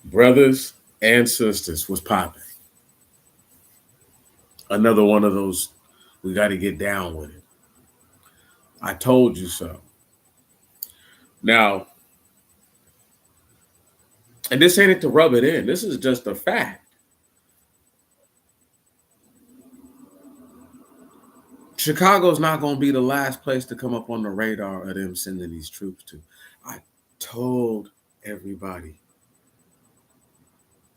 Brothers and sisters, was popping. Another one of those, we got to get down with it. I told you so. Now, and this ain't it to rub it in. This is just a fact. Chicago's not going to be the last place to come up on the radar of them sending these troops to. I told everybody.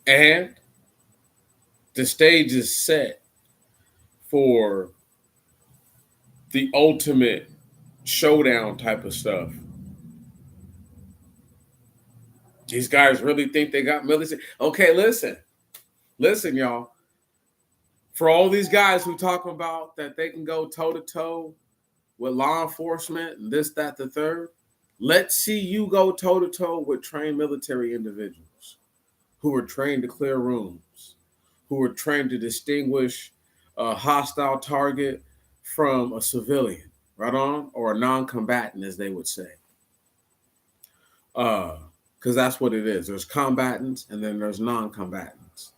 And the stage is set for the ultimate showdown type of stuff. These guys really think they got military. Okay, listen, y'all. For all these guys who talk about that they can go toe to toe with law enforcement and this, that, the third, let's see you go toe to toe with trained military individuals who are trained to clear rooms, who are trained to distinguish a hostile target from a civilian, right on, or a non-combatant, as they would say. Because that's what it is. There's combatants and then there's non-combatants.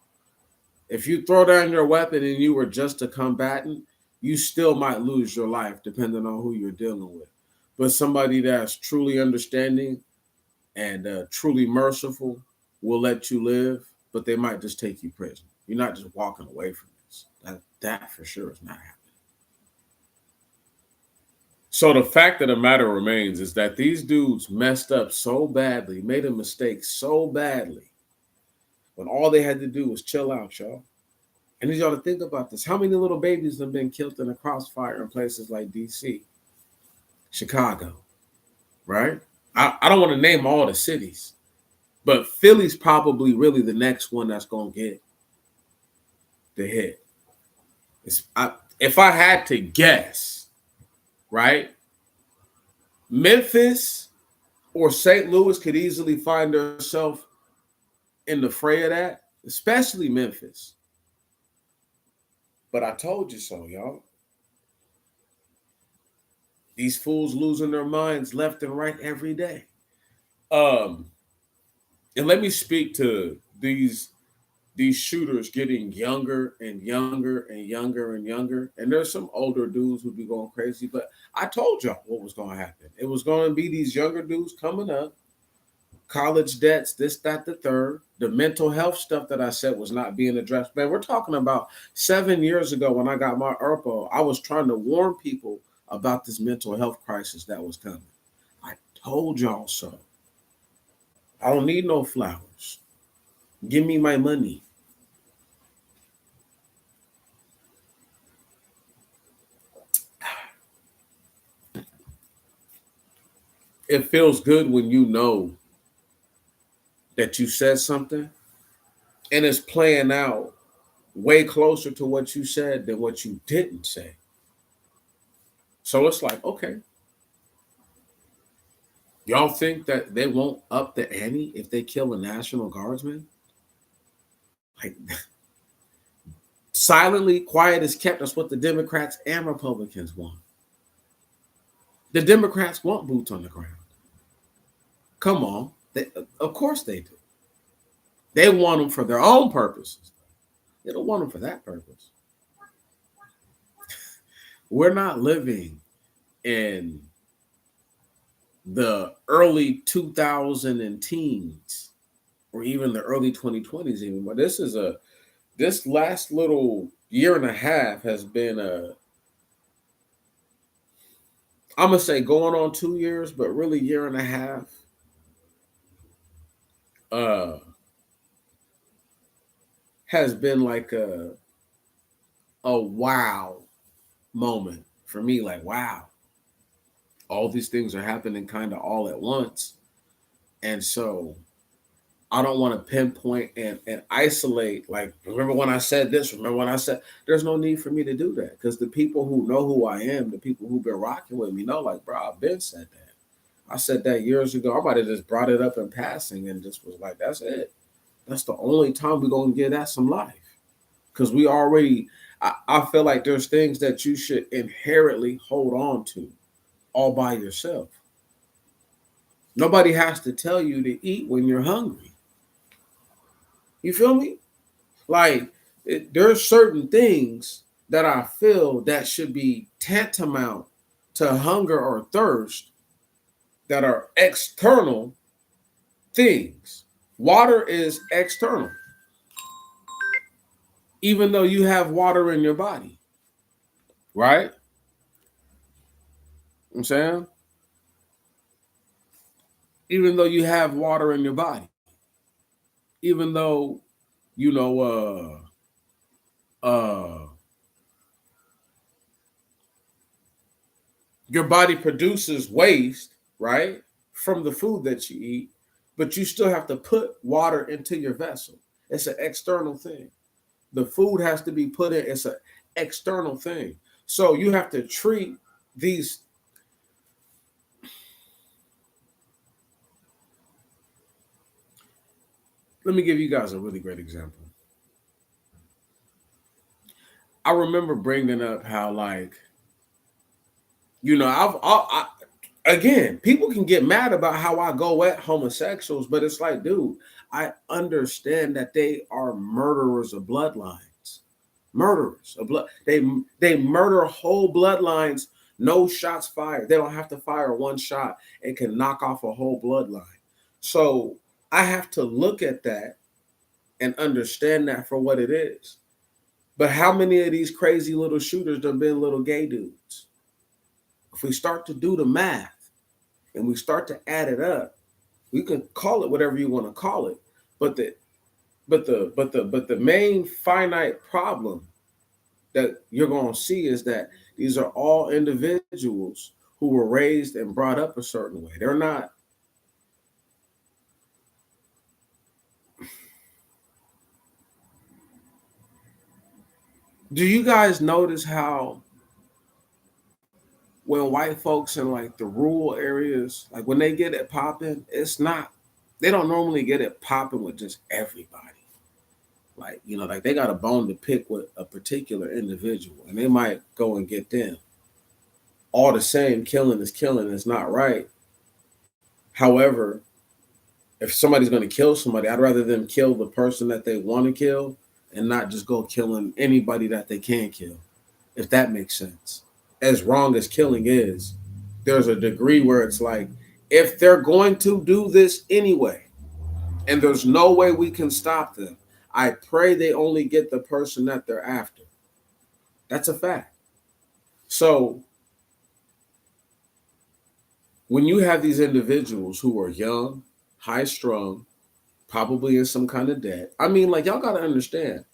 If you throw down your weapon and you were just a combatant, you still might lose your life depending on who you're dealing with. But somebody that's truly understanding and truly merciful will let you live, but they might just take you prisoner. You're not just walking away from this. That for sure is not happening. So the fact of the matter remains is that these dudes messed up so badly, made a mistake so badly, when all they had to do was chill out, y'all. And I need y'all to think about this. How many little babies have been killed in a crossfire in places like DC, Chicago, right? I don't want to name all the cities, but Philly's probably really the next one that's going to get the hit. If I had to guess, right, Memphis or St. Louis could easily find herself in the fray of that, especially Memphis. But I told you so, y'all. These fools losing their minds left and right every day. And let me speak to these shooters getting younger and younger and younger and younger. And there's some older dudes who be going crazy, but I told y'all what was going to happen. It was going to be these younger dudes coming up, college debts, this, that, the third. The mental health stuff that I said was not being addressed. Man, we're talking about 7 years ago when I got my ERPO. I was trying to warn people about this mental health crisis that was coming. I told y'all so. I don't need no flowers. Give me my money. It feels good when you know that you said something and it's playing out way closer to what you said than what you didn't say. So it's like, okay, y'all think that they won't up the ante if they kill a National Guardsman? Like, silently, quiet is kept. That's what the Democrats and Republicans want. The Democrats want boots on the ground. Come on. Of course they do. They want them for their own purposes. They don't want them for that purpose. We're not living in the early 2000 teens or even the early 2020s even. But this last little year and a half has been I'm going to say going on 2 years, but really year and a half. Has been like a wow moment for me. Like, wow, all these things are happening kind of all at once. And so I don't want to pinpoint and isolate, like, remember when I said this, remember when I said, there's no need for me to do that. Because the people who know who I am, the people who've been rocking with me know, like, bro, I've been said that. I said that years ago. I might have just brought it up in passing and just was like, that's it. That's the only time we're going to give that some life. Because we already, I feel like there's things that you should inherently hold on to all by yourself. Nobody has to tell you to eat when you're hungry. You feel me? Like there's certain things that I feel that should be tantamount to hunger or thirst that are external things. Water is external, even though you have water in your body, right? I'm saying, even though you have water in your body, even though you know, your body produces waste, right, from the food that you eat, but you still have to put water into your vessel. It's an external thing. The food has to be put in. It's an external thing. So you have to treat these. Let me give you guys a really great example. I remember bringing up how, like, again, people can get mad about how I go at homosexuals, but it's like, dude, I understand that they are murderers of bloodlines. Murderers of blood. They murder whole bloodlines, no shots fired. They don't have to fire one shot and can knock off a whole bloodline. So I have to look at that and understand that for what it is. But how many of these crazy little shooters have been little gay dudes? If we start to do the math and we start to add it up, we can call it whatever you want to call it. But the main finite problem that you're going to see is that these are all individuals who were raised and brought up a certain way. They're not. Do you guys notice how when white folks in like the rural areas, like when they get it popping, it's not, they don't normally get it popping with just everybody. Like, like they got a bone to pick with a particular individual and they might go and get them. All the same, killing is killing, it's not right. However, if somebody's going to kill somebody, I'd rather them kill the person that they want to kill and not just go killing anybody that they can kill, if that makes sense. As wrong as killing is, there's a degree where it's like, if they're going to do this anyway, and there's no way we can stop them, I pray they only get the person that they're after. That's a fact. So when you have these individuals who are young, high strung, probably in some kind of debt, I mean, like, y'all got to understand,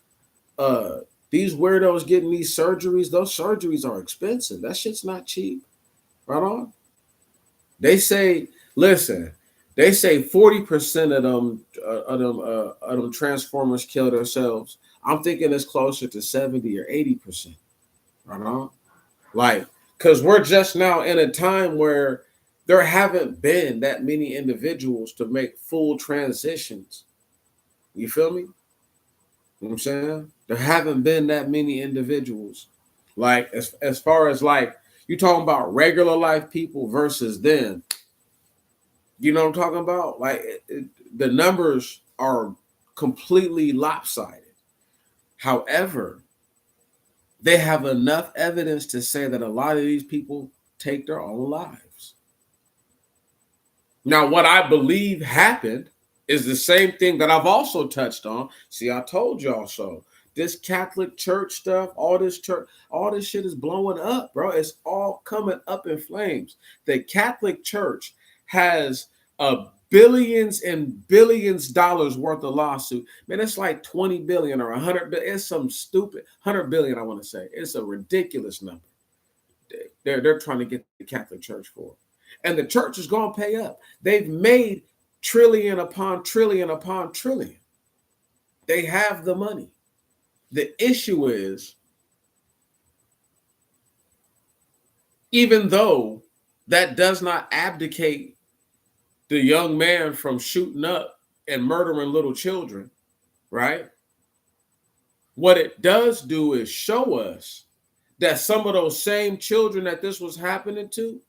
uh, these weirdos getting these surgeries, those surgeries are expensive. That shit's not cheap. Right on. They say, listen, they say 40% of them transformers kill themselves. I'm thinking it's closer to 70 or 80%. Right on. Like, because we're just now in a time where there haven't been that many individuals to make full transitions. You feel me? You know what I'm saying? There haven't been that many individuals. Like, as far as like you talking about regular life people versus them. You know what I'm talking about? Like the numbers are completely lopsided. However, they have enough evidence to say that a lot of these people take their own lives. Now, what I believe happened is the same thing that I've also touched on. See, I told y'all so. This Catholic Church stuff, all this shit is blowing up, bro. It's all coming up in flames. The Catholic Church has billions and billions dollars worth of lawsuit. Man, it's like 20 billion or 100 billion. It's some stupid 100 billion, I want to say. It's a ridiculous number. They're trying to get the Catholic Church for. And the church is going to pay up. They've made trillion upon trillion upon trillion. They have the money. The issue is, even though that does not abdicate the young man from shooting up and murdering little children, right? What it does do is show us that some of those same children that this was happening to,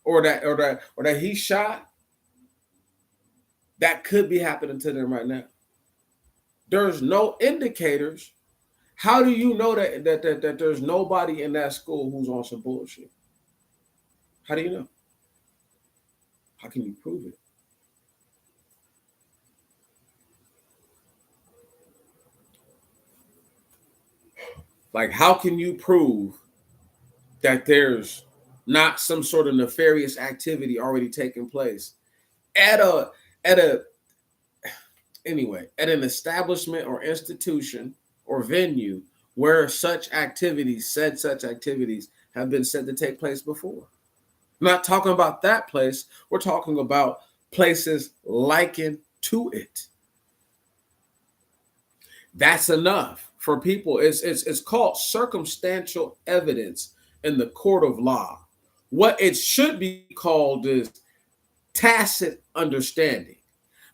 or that he shot, that could be happening to them right now. there's no indicators. How do you know that there's nobody in that school who's on some bullshit? How do you know? How can you prove it? Like, how can you prove that there's not some sort of nefarious activity already taking place at a anyway, at an establishment or institution or venue where such activities have been said to take place before? I'm not talking about that place. We're talking about places likened to it. That's enough for people. It's called circumstantial evidence in the court of law. What it should be called is tacit understanding,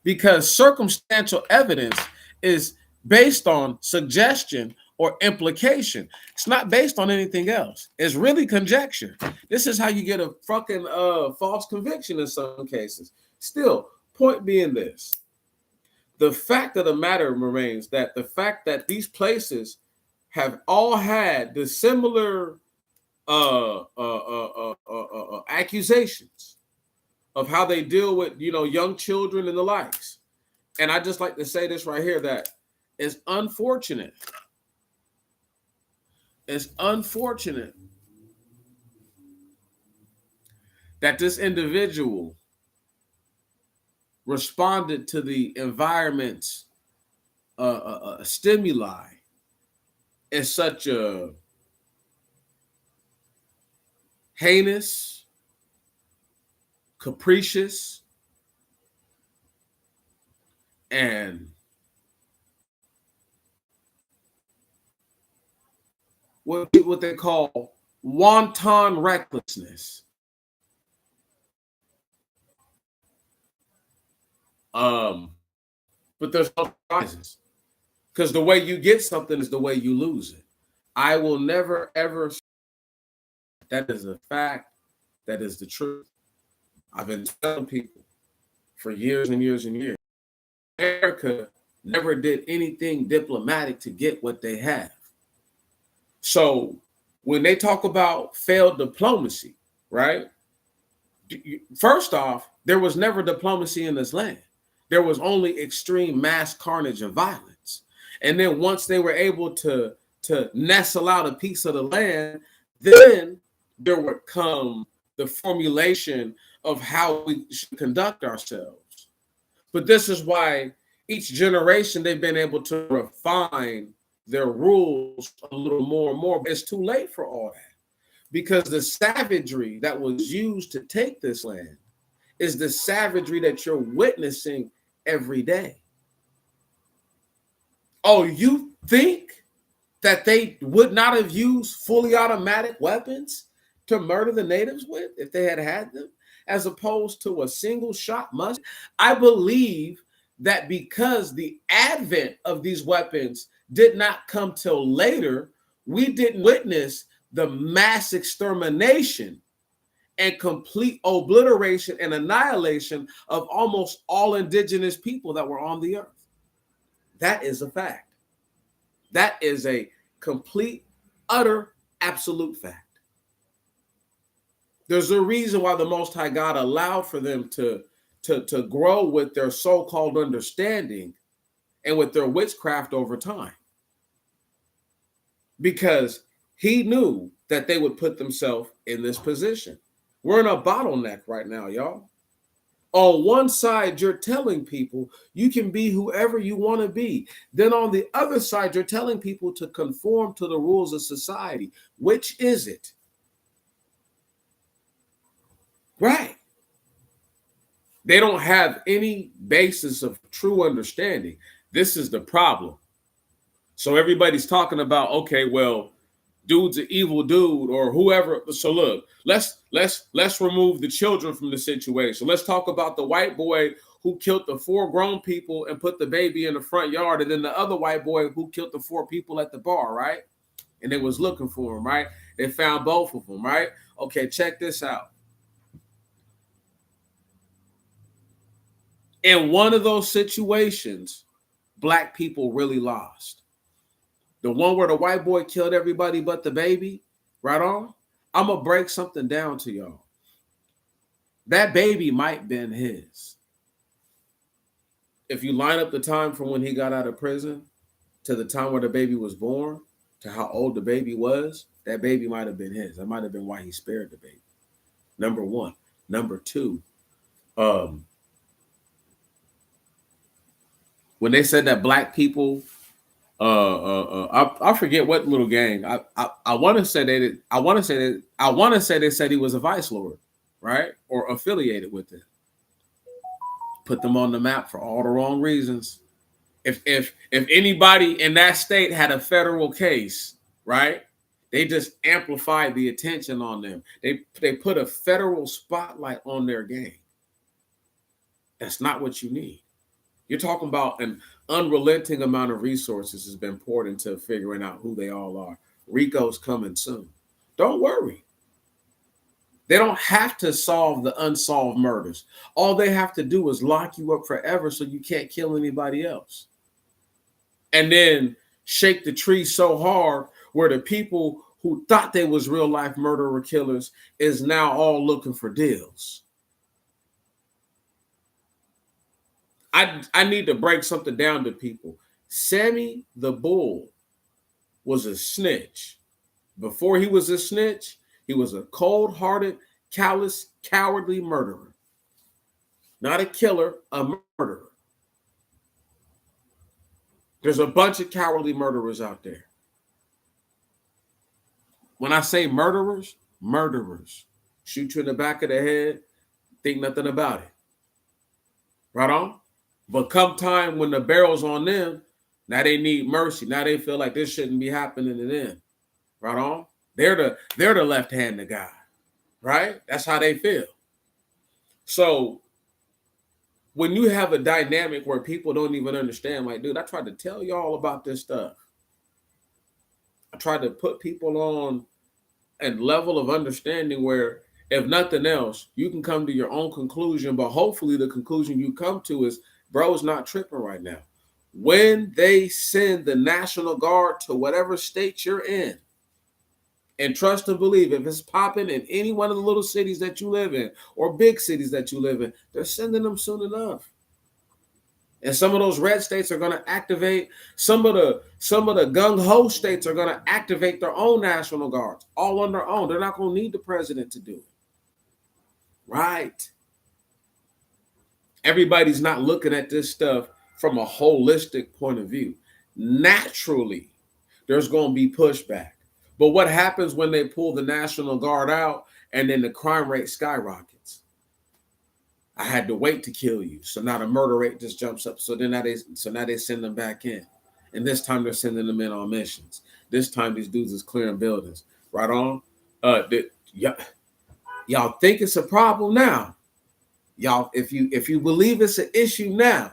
because circumstantial evidence is based on suggestion or implication. It's not based on anything else. It's really conjecture. This is how you get a fucking false conviction in some cases. Still, point being this: the fact of the matter remains that the fact that these places have all had the similar accusations of how they deal with, young children and the likes. And I just like to say this right here, that it's unfortunate. It's unfortunate that this individual responded to the environment's stimuli in such a heinous, capricious, and what they call wanton recklessness. But there's no surprises, because the way you get something is the way you lose it. I will never ever. That is a fact. That is the truth. I've been telling people for years and years and years. America never did anything diplomatic to get what they have. So when they talk about failed diplomacy, right? First off, there was never diplomacy in this land. There was only extreme mass carnage and violence. And then once they were able to nestle out a piece of the land, then there would come the formulation of how we should conduct ourselves. But this is why each generation they've been able to refine their rules a little more and more. But it's too late for all that, because the savagery that was used to take this land is the savagery that you're witnessing every day. Oh, you think that they would not have used fully automatic weapons to murder the natives with if they had them, as opposed to a single shot mustard? I believe that because the advent of these weapons did not come till later, we didn't witness the mass extermination and complete obliteration and annihilation of almost all indigenous people that were on the earth. That is a fact. That is a complete, utter, absolute fact. There's a reason why the Most High God allowed for them to grow with their so-called understanding and with their witchcraft over time. Because he knew that they would put themselves in this position. We're in a bottleneck right now, y'all. On one side, you're telling people you can be whoever you want to be. Then on the other side, you're telling people to conform to the rules of society. Which is it? Right. They don't have any basis of true understanding. This is the problem. So everybody's talking about, okay, well, dude's an evil dude or whoever. So look, let's remove the children from the situation. Let's talk about the white boy who killed the 4 grown people and put the baby in the front yard, and then the other white boy who killed the 4 people at the bar, right? And they was looking for him, right? They found both of them, right? Okay, check this out. In one of those situations, black people really lost. The one where the white boy killed everybody but the baby, right on? I'm going to break something down to y'all. That baby might have been his. If you line up the time from when he got out of prison to the time where the baby was born, to how old the baby was, that baby might have been his. That might have been why he spared the baby. Number one. Number two, when they said that black people, I forget what little gang. I want to say that they said he was a vice lord, right, or affiliated with it. Put them on the map for all the wrong reasons. If anybody in that state had a federal case, right, they just amplified the attention on them. They put a federal spotlight on their gang. That's not what you need. You're talking about an unrelenting amount of resources has been poured into figuring out who they all are. Rico's coming soon. Don't worry. They don't have to solve the unsolved murders. All they have to do is lock you up forever so you can't kill anybody else. And then shake the tree so hard where the people who thought they was real life murderer killers is now all looking for deals. I need to break something down to people. Sammy the Bull was a snitch. Before he was a snitch, he was a cold-hearted, callous, cowardly murderer. Not a killer, a murderer. There's a bunch of cowardly murderers out there. When I say murderers, murderers. Shoot you in the back of the head, think nothing about it. Right on? But come time when the barrel's on them, now they need mercy. Now they feel like this shouldn't be happening to them. Right on? They're the left-handed guy. Right? That's how they feel. So when you have a dynamic where people don't even understand, like, dude, I tried to tell y'all about this stuff. I tried to put people on a level of understanding where, if nothing else, you can come to your own conclusion, but hopefully the conclusion you come to is, bro's not tripping right now. When they send the National Guard to whatever state you're in, and trust and believe, if it's popping in any one of the little cities that you live in or big cities that you live in, they're sending them soon enough. And some of those red states are going to activate. Some of the gung-ho states are going to activate their own National Guards, all on their own. They're not going to need the president to do it. Right. Everybody's not looking at this stuff from a holistic point of view. Naturally, there's going to be pushback. But what happens when they pull the National Guard out and then the crime rate skyrockets? I had to wait to kill you. So now the murder rate just jumps up. So now they send them back in. And this time they're sending them in on missions. This time these dudes is clearing buildings. Right on? Y'all think it's a problem now. Y'all, if you believe it's an issue now,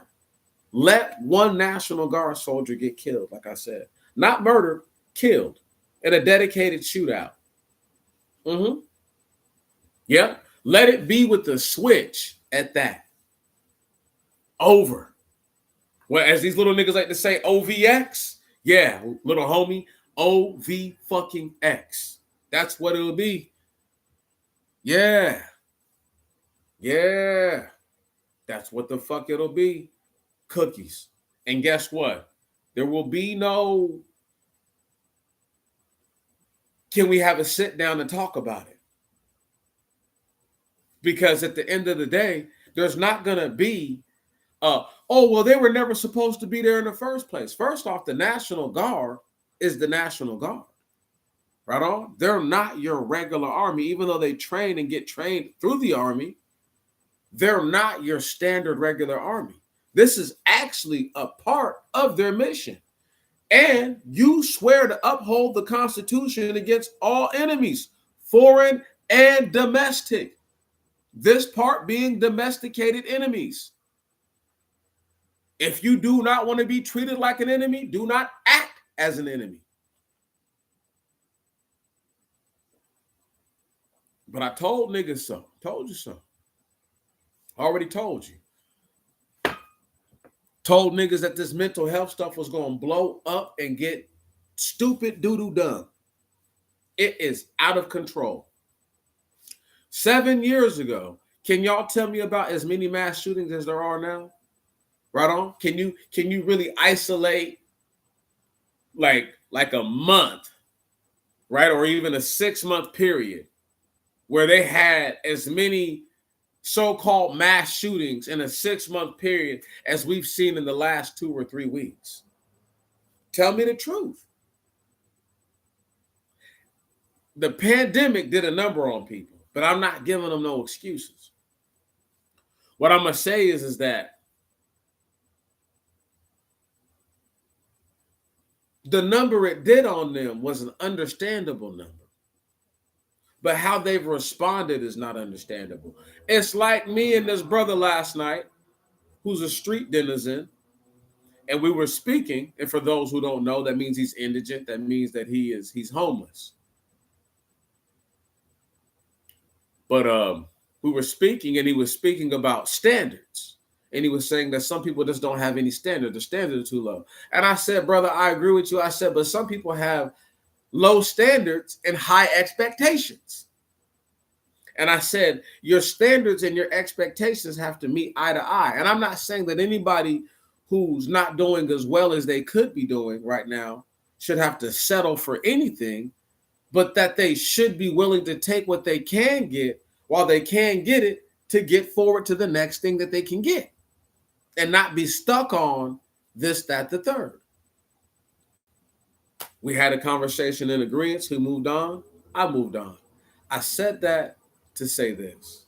let one National Guard soldier get killed, like I said. Not murdered, killed in a dedicated shootout. Yeah. Let it be with the switch at that. Over. Well, as these little niggas like to say, OVX. Yeah, little homie, OV fucking X. That's what it'll be. Yeah. Yeah. That's what the fuck it'll be. Cookies. And guess what? There will be no, can we have a sit down and talk about it? Because at the end of the day, there's not going to be, they were never supposed to be there in the first place. First off, the National Guard is the National Guard. Right on? They're not your regular army, even though they train and get trained through the army. They're not your standard regular army. This is actually a part of their mission. And you swear to uphold the Constitution against all enemies, foreign and domestic. This part being domesticated enemies. If you do not want to be treated like an enemy, do not act as an enemy. But I told niggas so. Told you so. Already told you. Told niggas that this mental health stuff was going to blow up and get stupid doo-doo dumb. It is out of control. 7 years ago, can y'all tell me about as many mass shootings as there are now? Right on. Can you really isolate like a month, right? Or even a 6-month period where they had as many so-called mass shootings in a 6-month period as we've seen in the last 2 or 3 weeks? Tell me the truth. The pandemic did a number on people, but I'm not giving them no excuses. What I'm going to say is that the number it did on them was an understandable number. But how they've responded is not understandable. It's like me and this brother last night, who's a street denizen, and we were speaking. And for those who don't know, that means he's indigent. That means that he's homeless. But we were speaking, and he was speaking about standards. And he was saying that some people just don't have any standard. The standards are too low. And I said, brother, I agree with you. I said, but some people have low standards and high expectations. And I said, your standards and your expectations have to meet eye to eye. And I'm not saying that anybody who's not doing as well as they could be doing right now should have to settle for anything, but that they should be willing to take what they can get while they can get it to get forward to the next thing that they can get and not be stuck on this, that, the third. We had a conversation in agreement. Who moved on? I moved on. I said that to say this,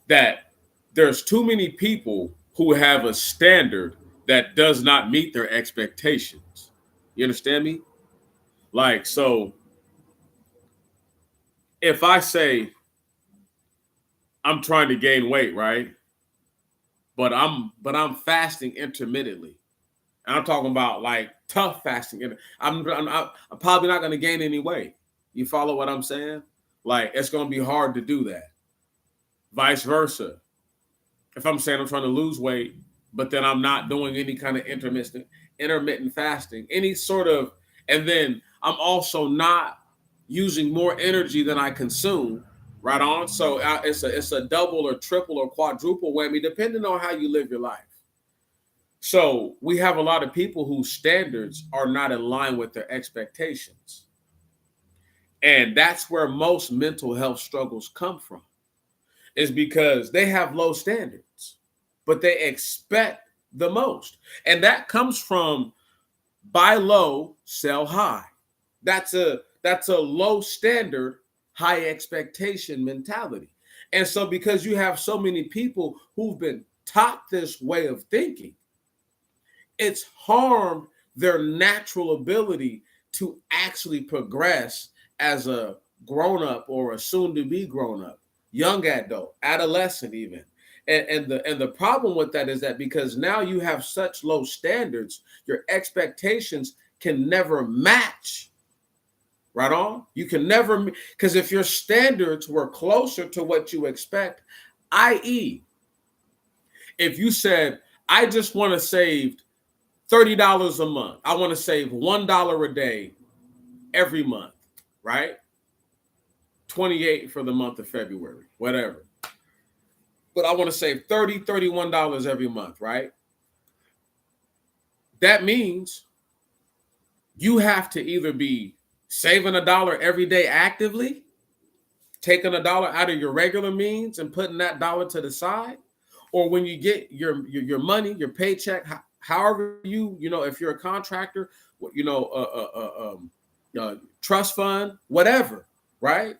that there's too many people who have a standard that does not meet their expectations. You understand me? Like, so if I say I'm trying to gain weight, right? But I'm fasting intermittently. And I'm talking about like tough fasting. I'm probably not going to gain any weight. You follow what I'm saying? Like, it's going to be hard to do that. Vice versa. If I'm saying I'm trying to lose weight, but then I'm not doing any kind of intermittent fasting, any sort of, and then I'm also not using more energy than I consume, right on? So it's a double or triple or quadruple whammy, depending on how you live your life. So we have a lot of people whose standards are not in line with their expectations. And that's where most mental health struggles come from, is because they have low standards, but they expect the most. And that comes from buy low, sell high. That's a low standard, high expectation mentality. And so because you have so many people who've been taught this way of thinking, it's harmed their natural ability to actually progress as a grown-up or a soon-to-be grown-up, young adult, adolescent even. And the problem with that is that because now you have such low standards, your expectations can never match. Right on? You can never, because if your standards were closer to what you expect, i.e., if you said, I just want to save $30 a month. I want to save $1 a day every month, right? 28 for the month of February, whatever. But I want to save $31 every month, right? That means you have to either be saving $1 every day actively, taking $1 out of your regular means and putting that dollar to the side, or when you get your money, your paycheck, however if you're a contractor, trust fund, whatever, right?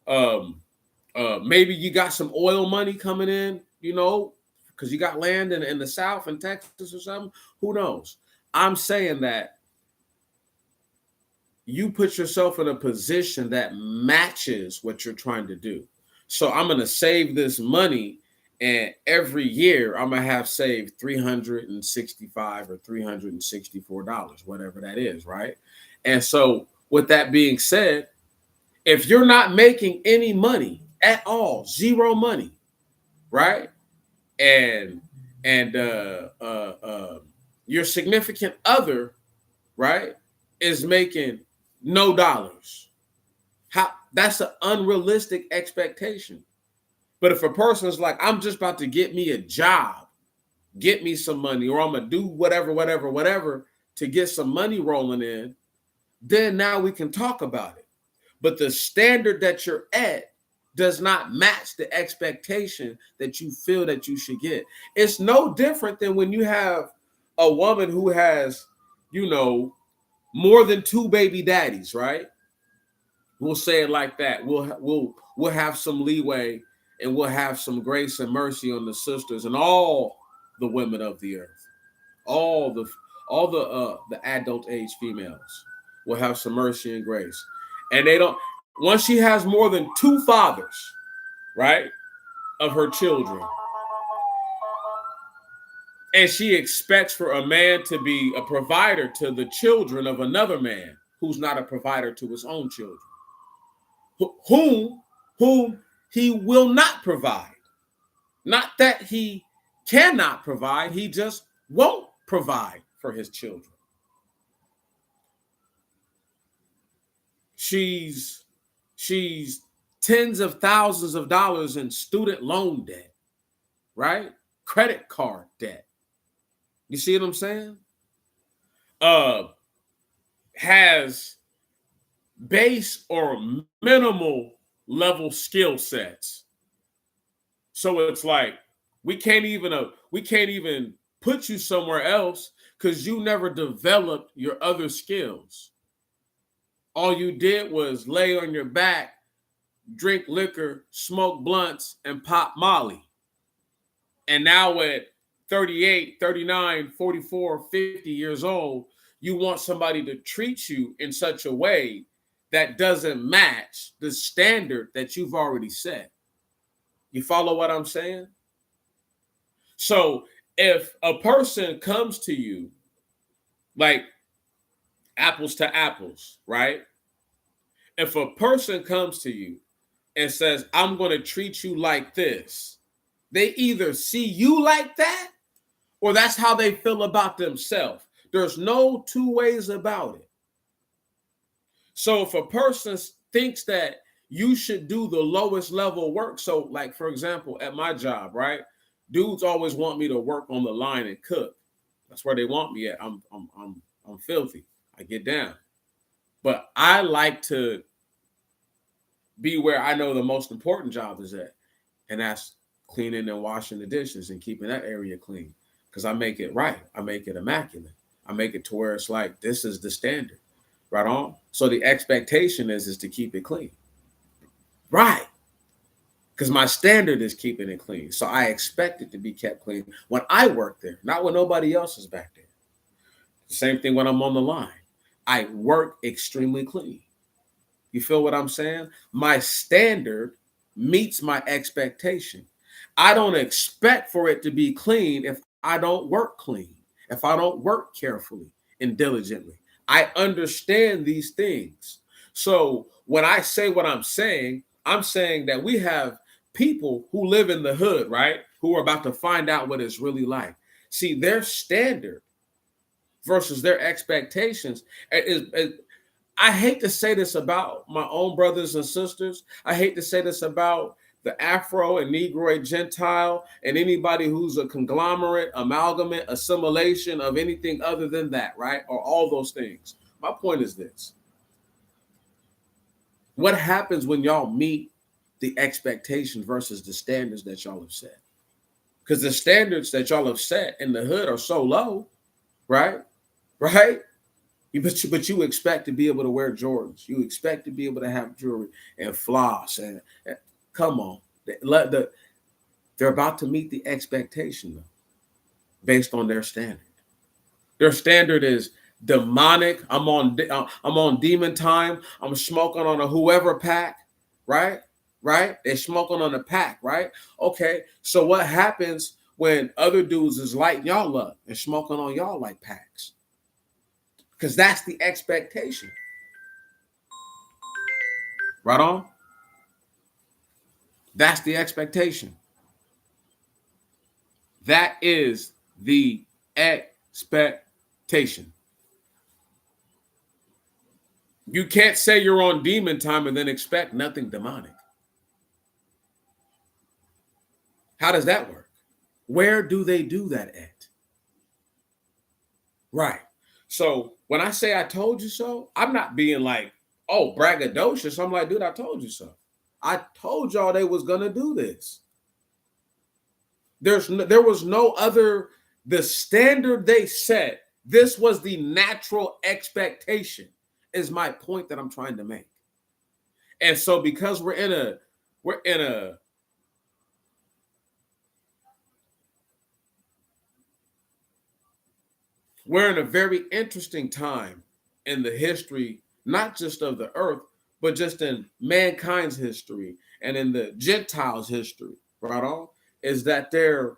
Maybe you got some oil money coming in, because you got land in the South in Texas or something. Who knows? I'm saying that you put yourself in a position that matches what you're trying to do. So I'm going to save this money, and every year I'm going to have saved $365 or $364, whatever that is, right? And so with that being said, if you're not making any money at all, zero money, right? And your significant other, right, is making no dollars. How that's an unrealistic expectation. But if a person's like, I'm just about to get me a job, get me some money, or I'm gonna do whatever to get some money rolling in, then now we can talk about it. But the standard that you're at does not match the expectation that you feel that you should get. It's no different than when you have a woman who has, you know, more than two baby daddies, right? We'll say it like that. We'll have some leeway and we'll have some grace and mercy on the sisters and all the women of the earth, all the the adult age females will have some mercy and grace. And they don't. Once she has more than two fathers, right, of her children, and she expects for a man to be a provider to the children of another man who's not a provider to his own children, whom he will not provide. Not that he cannot provide, he just won't provide for his children. She's tens of thousands of dollars in student loan debt, right? Credit card debt. You see what I'm saying? Has base or minimal level skill sets. So it's like we can't even put you somewhere else because you never developed your other skills. All you did was lay on your back, drink liquor, smoke blunts, and pop Molly. And now at 38, 39, 44, 50 years old, you want somebody to treat you in such a way that doesn't match the standard that you've already set. You follow what I'm saying? So if a person comes to you, like apples to apples, right? If a person comes to you and says, I'm going to treat you like this, they either see you like that or that's how they feel about themselves. There's no two ways about it. So if a person thinks that you should do the lowest level work, so like, for example, at my job, right? Dudes always want me to work on the line and cook. That's where they want me at. I'm filthy. I get down. But I like to be where I know the most important job is at. And that's cleaning and washing the dishes and keeping that area clean. Because I make it right. I make it immaculate. I make it to where it's like, this is the standard. Right on? So the expectation is to keep it clean. Right. Because my standard is keeping it clean. So I expect it to be kept clean when I work there, not when nobody else is back there. Same thing when I'm on the line. I work extremely clean. You feel what I'm saying? My standard meets my expectation. I don't expect for it to be clean if I don't work clean, if I don't work carefully and diligently. I understand these things. So when I say what I'm saying that we have people who live in the hood, right? Who are about to find out what it's really like. See, their standard versus their expectations is I hate to say this about my own brothers and sisters. I hate to say this about the Afro and Negroid Gentile and anybody who's a conglomerate, amalgamate, assimilation of anything other than that, right? Or all those things. My point is this. What happens when y'all meet the expectations versus the standards that y'all have set? Because the standards that y'all have set in the hood are so low, right? Right? But you expect to be able to wear Jordans. You expect to be able to have jewelry and floss. And come on. They're about to meet the expectation, though, based on their standard. Their standard is demonic. I'm on demon time. I'm smoking on a whoever pack, right? Right? They're smoking on a pack, right? Okay. So what happens when other dudes is lighting y'all up and smoking on y'all like packs? Because that's the expectation. Right on? That's the expectation. That is the expectation. Expectation. You can't say you're on demon time and then expect nothing demonic. How does that work? Where do they do that at? Right. So when I say I told you so, I'm not being like, oh, braggadocious. I'm like, dude, I told you so. I told y'all they was gonna do this. There was no other. The standard they set. This was the natural expectation. Is my point that I'm trying to make. And so because we're in a we're in a very interesting time in the history, not just of the earth, but just in mankind's history and in the Gentiles' history, right on, is that they're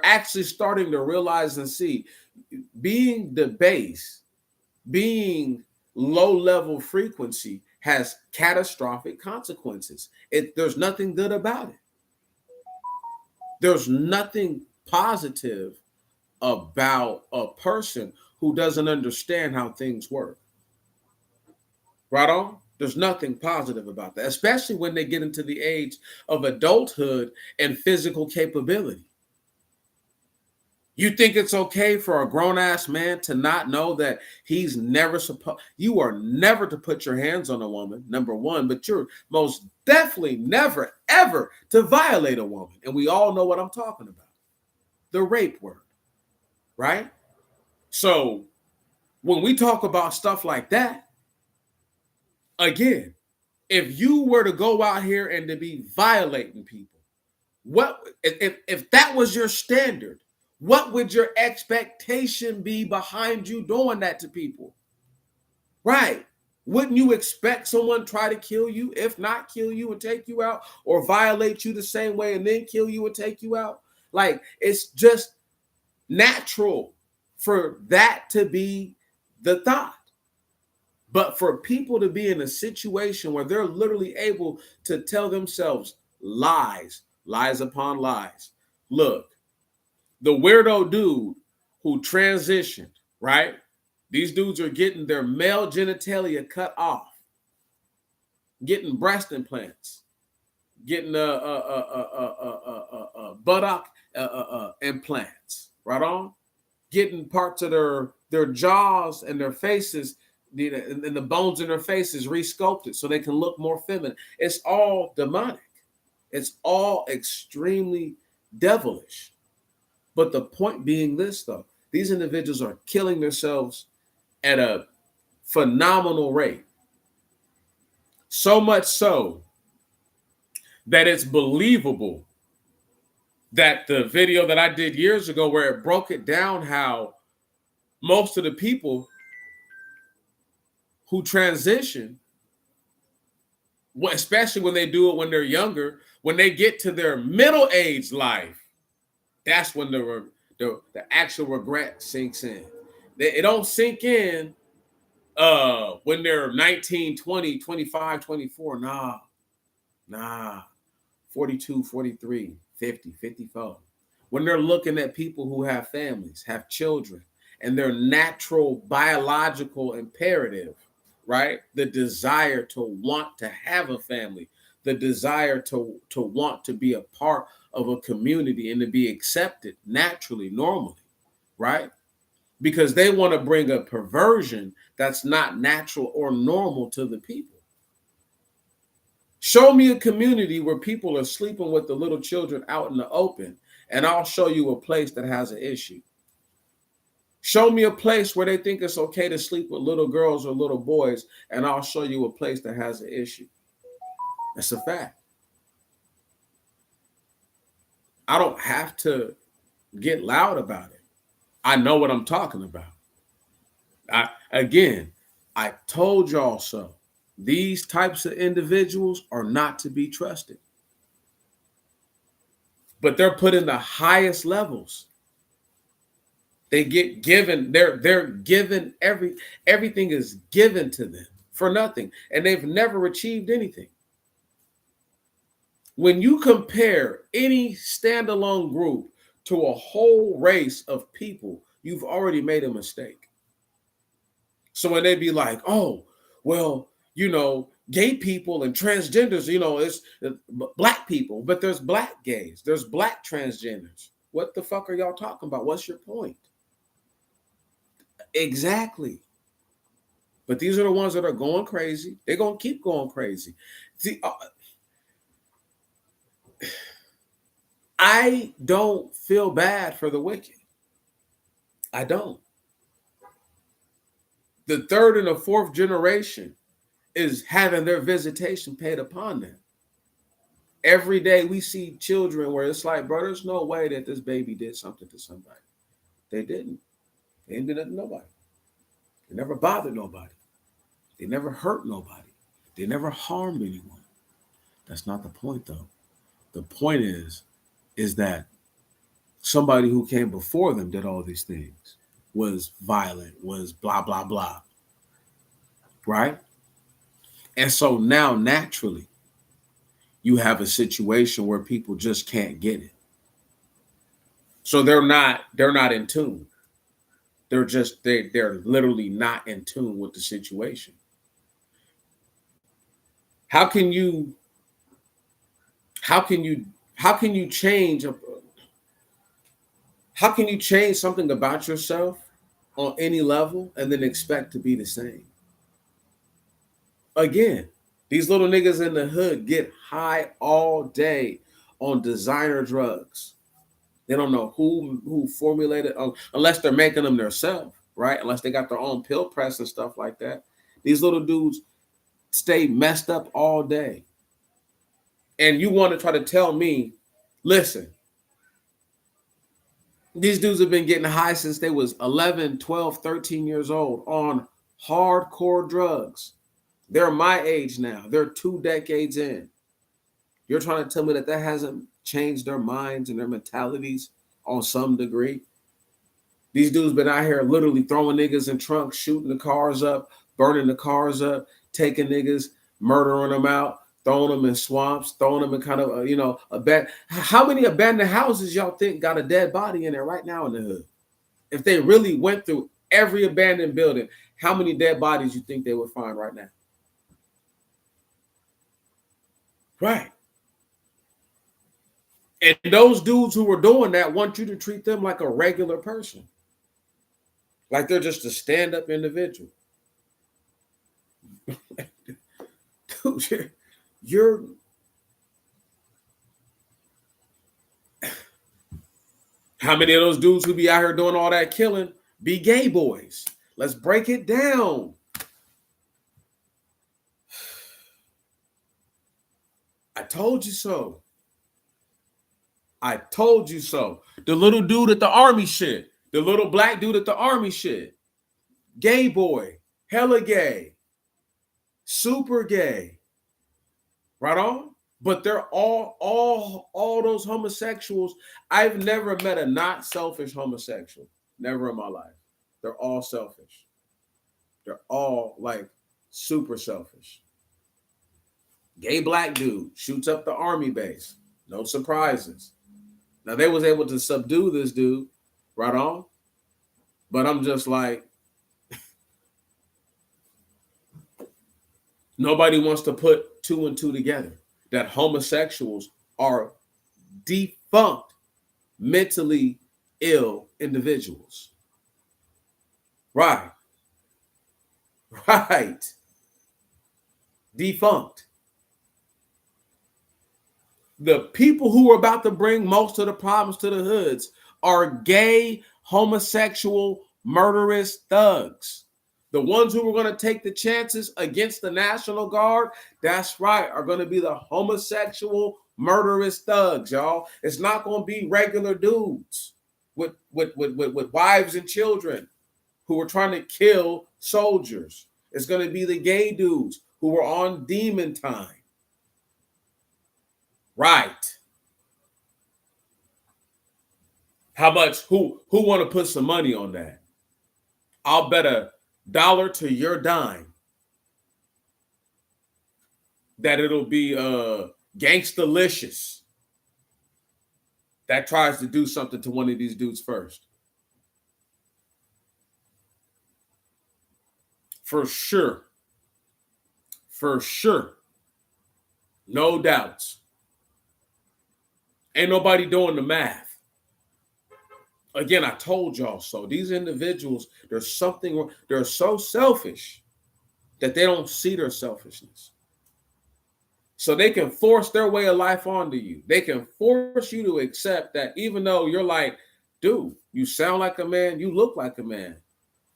actually starting to realize and see being debased, being low level frequency has catastrophic consequences. There's nothing good about it. There's nothing positive about a person who doesn't understand how things work. Right on? There's nothing positive about that, especially when they get into the age of adulthood and physical capability. You think it's okay for a grown ass man to not know that he's never supposed, you are never to put your hands on a woman, number one, but you're most definitely never, ever to violate a woman. And we all know what I'm talking about, the rape word, right? So when we talk about stuff like that, again, if you were to go out here and to be violating people, what if that was your standard? What would your expectation be behind you doing that to people? Right. Wouldn't you expect someone try to kill you, if not kill you and take you out, or violate you the same way and then kill you and take you out? Like, it's just natural for that to be the thought. But for people to be in a situation where they're literally able to tell themselves lies, lies upon lies. Look, the weirdo dude who transitioned, right? These dudes are getting their male genitalia cut off, getting breast implants, getting buttock implants, right on, getting parts of their jaws and their faces, and the bones in their faces resculpted so they can look more feminine. It's all demonic. It's all extremely devilish. But the point being this, though, these individuals are killing themselves at a phenomenal rate. So much so that it's believable that the video that I did years ago, where it broke it down how most of the people who transition, especially when they do it when they're younger, when they get to their middle-aged life, that's when the actual regret sinks in. It don't sink in when they're 19, 20, 25, 24. Nah. 42, 43, 50, 54. When they're looking at people who have families, have children, and their natural biological imperative, right? The desire to want to have a family, the desire to want to be a part of a community and to be accepted naturally, normally, right? Because they want to bring a perversion that's not natural or normal to the people. Show me a community where people are sleeping with the little children out in the open, and I'll show you a place that has an issue. Show me a place where they think it's okay to sleep with little girls or little boys, and I'll show you a place that has an issue. That's a fact. I don't have to get loud about it. I know what I'm talking about. I told y'all so. These types of individuals are not to be trusted. But they're put in the highest levels. They get given, they're given everything is given to them for nothing, and they've never achieved anything. When you compare any standalone group to a whole race of people, you've already made a mistake. So when they be like, oh, well, gay people and transgenders, it's black people, but there's black gays, there's black transgenders. What the fuck are y'all talking about? What's your point? Exactly. But these are the ones that are going crazy. They're going to keep going crazy. See, I don't feel bad for the wicked. I don't. The third and the fourth generation is having their visitation paid upon them. Every day we see children where it's like, bro, there's no way that this baby did something to somebody. They didn't. They didn't do nothing to nobody. They never bothered nobody. They never hurt nobody. They never harmed anyone. That's not the point, though. The point is that somebody who came before them did all these things, was violent, was blah, blah, blah. Right? And so now naturally, you have a situation where people just can't get it. So they're not in tune. They're literally not in tune with the situation. How can you change something about yourself on any level and then expect to be the same? Again, these little niggas in the hood get high all day on designer drugs. They don't know who formulated, unless they're making them themselves, right? Unless they got their own pill press and stuff like that. These little dudes stay messed up all day. And you want to try to tell me, listen, these dudes have been getting high since they was 11, 12, 13 years old on hardcore drugs. They're my age now. They're 2 decades in. You're trying to tell me that hasn't changed their minds and their mentalities on some degree? These dudes been out here literally throwing niggas in trunks, shooting the cars up, burning the cars up, taking niggas, murdering them out, throwing them in swamps, throwing them in kind of, how many abandoned houses y'all think got a dead body in there right now in the hood? If they really went through every abandoned building, how many dead bodies you think they would find right now? Right. And those dudes who were doing that want you to treat them like a regular person. Like they're just a stand-up individual. Dude, you're how many of those dudes who be out here doing all that killing be gay boys? Let's break it down. I told you so. I told you so. The little dude at the army shit. The little black dude at the army shit. Gay boy. Hella gay. Super gay. Right on? But they're all those homosexuals. I've never met a not selfish homosexual. Never in my life. They're all selfish. They're all like super selfish. Gay black dude shoots up the army base. No surprises. Now they was able to subdue this dude, right on. But I'm just like, nobody wants to put 2 and 2 together. That homosexuals are defunct, mentally ill individuals. Right. Right. Defunct. The people who are about to bring most of the problems to the hoods are gay, homosexual, murderous thugs. The ones who are going to take the chances against the National Guard, that's right, are going to be the homosexual, murderous thugs, y'all. It's not going to be regular dudes with wives and children who are trying to kill soldiers. It's going to be the gay dudes who are on demon time. Right. How much? Who want to put some money on that? I'll bet $1 to your dime that it'll be gangstalicious. that tries to do something to one of these dudes first. For sure. For sure. No doubts. Ain't nobody doing the math. Again, I told y'all so. These individuals, there's something, they're so selfish that they don't see their selfishness. So they can force their way of life onto you. They can force you to accept that even though you're like, dude, you sound like a man, you look like a man.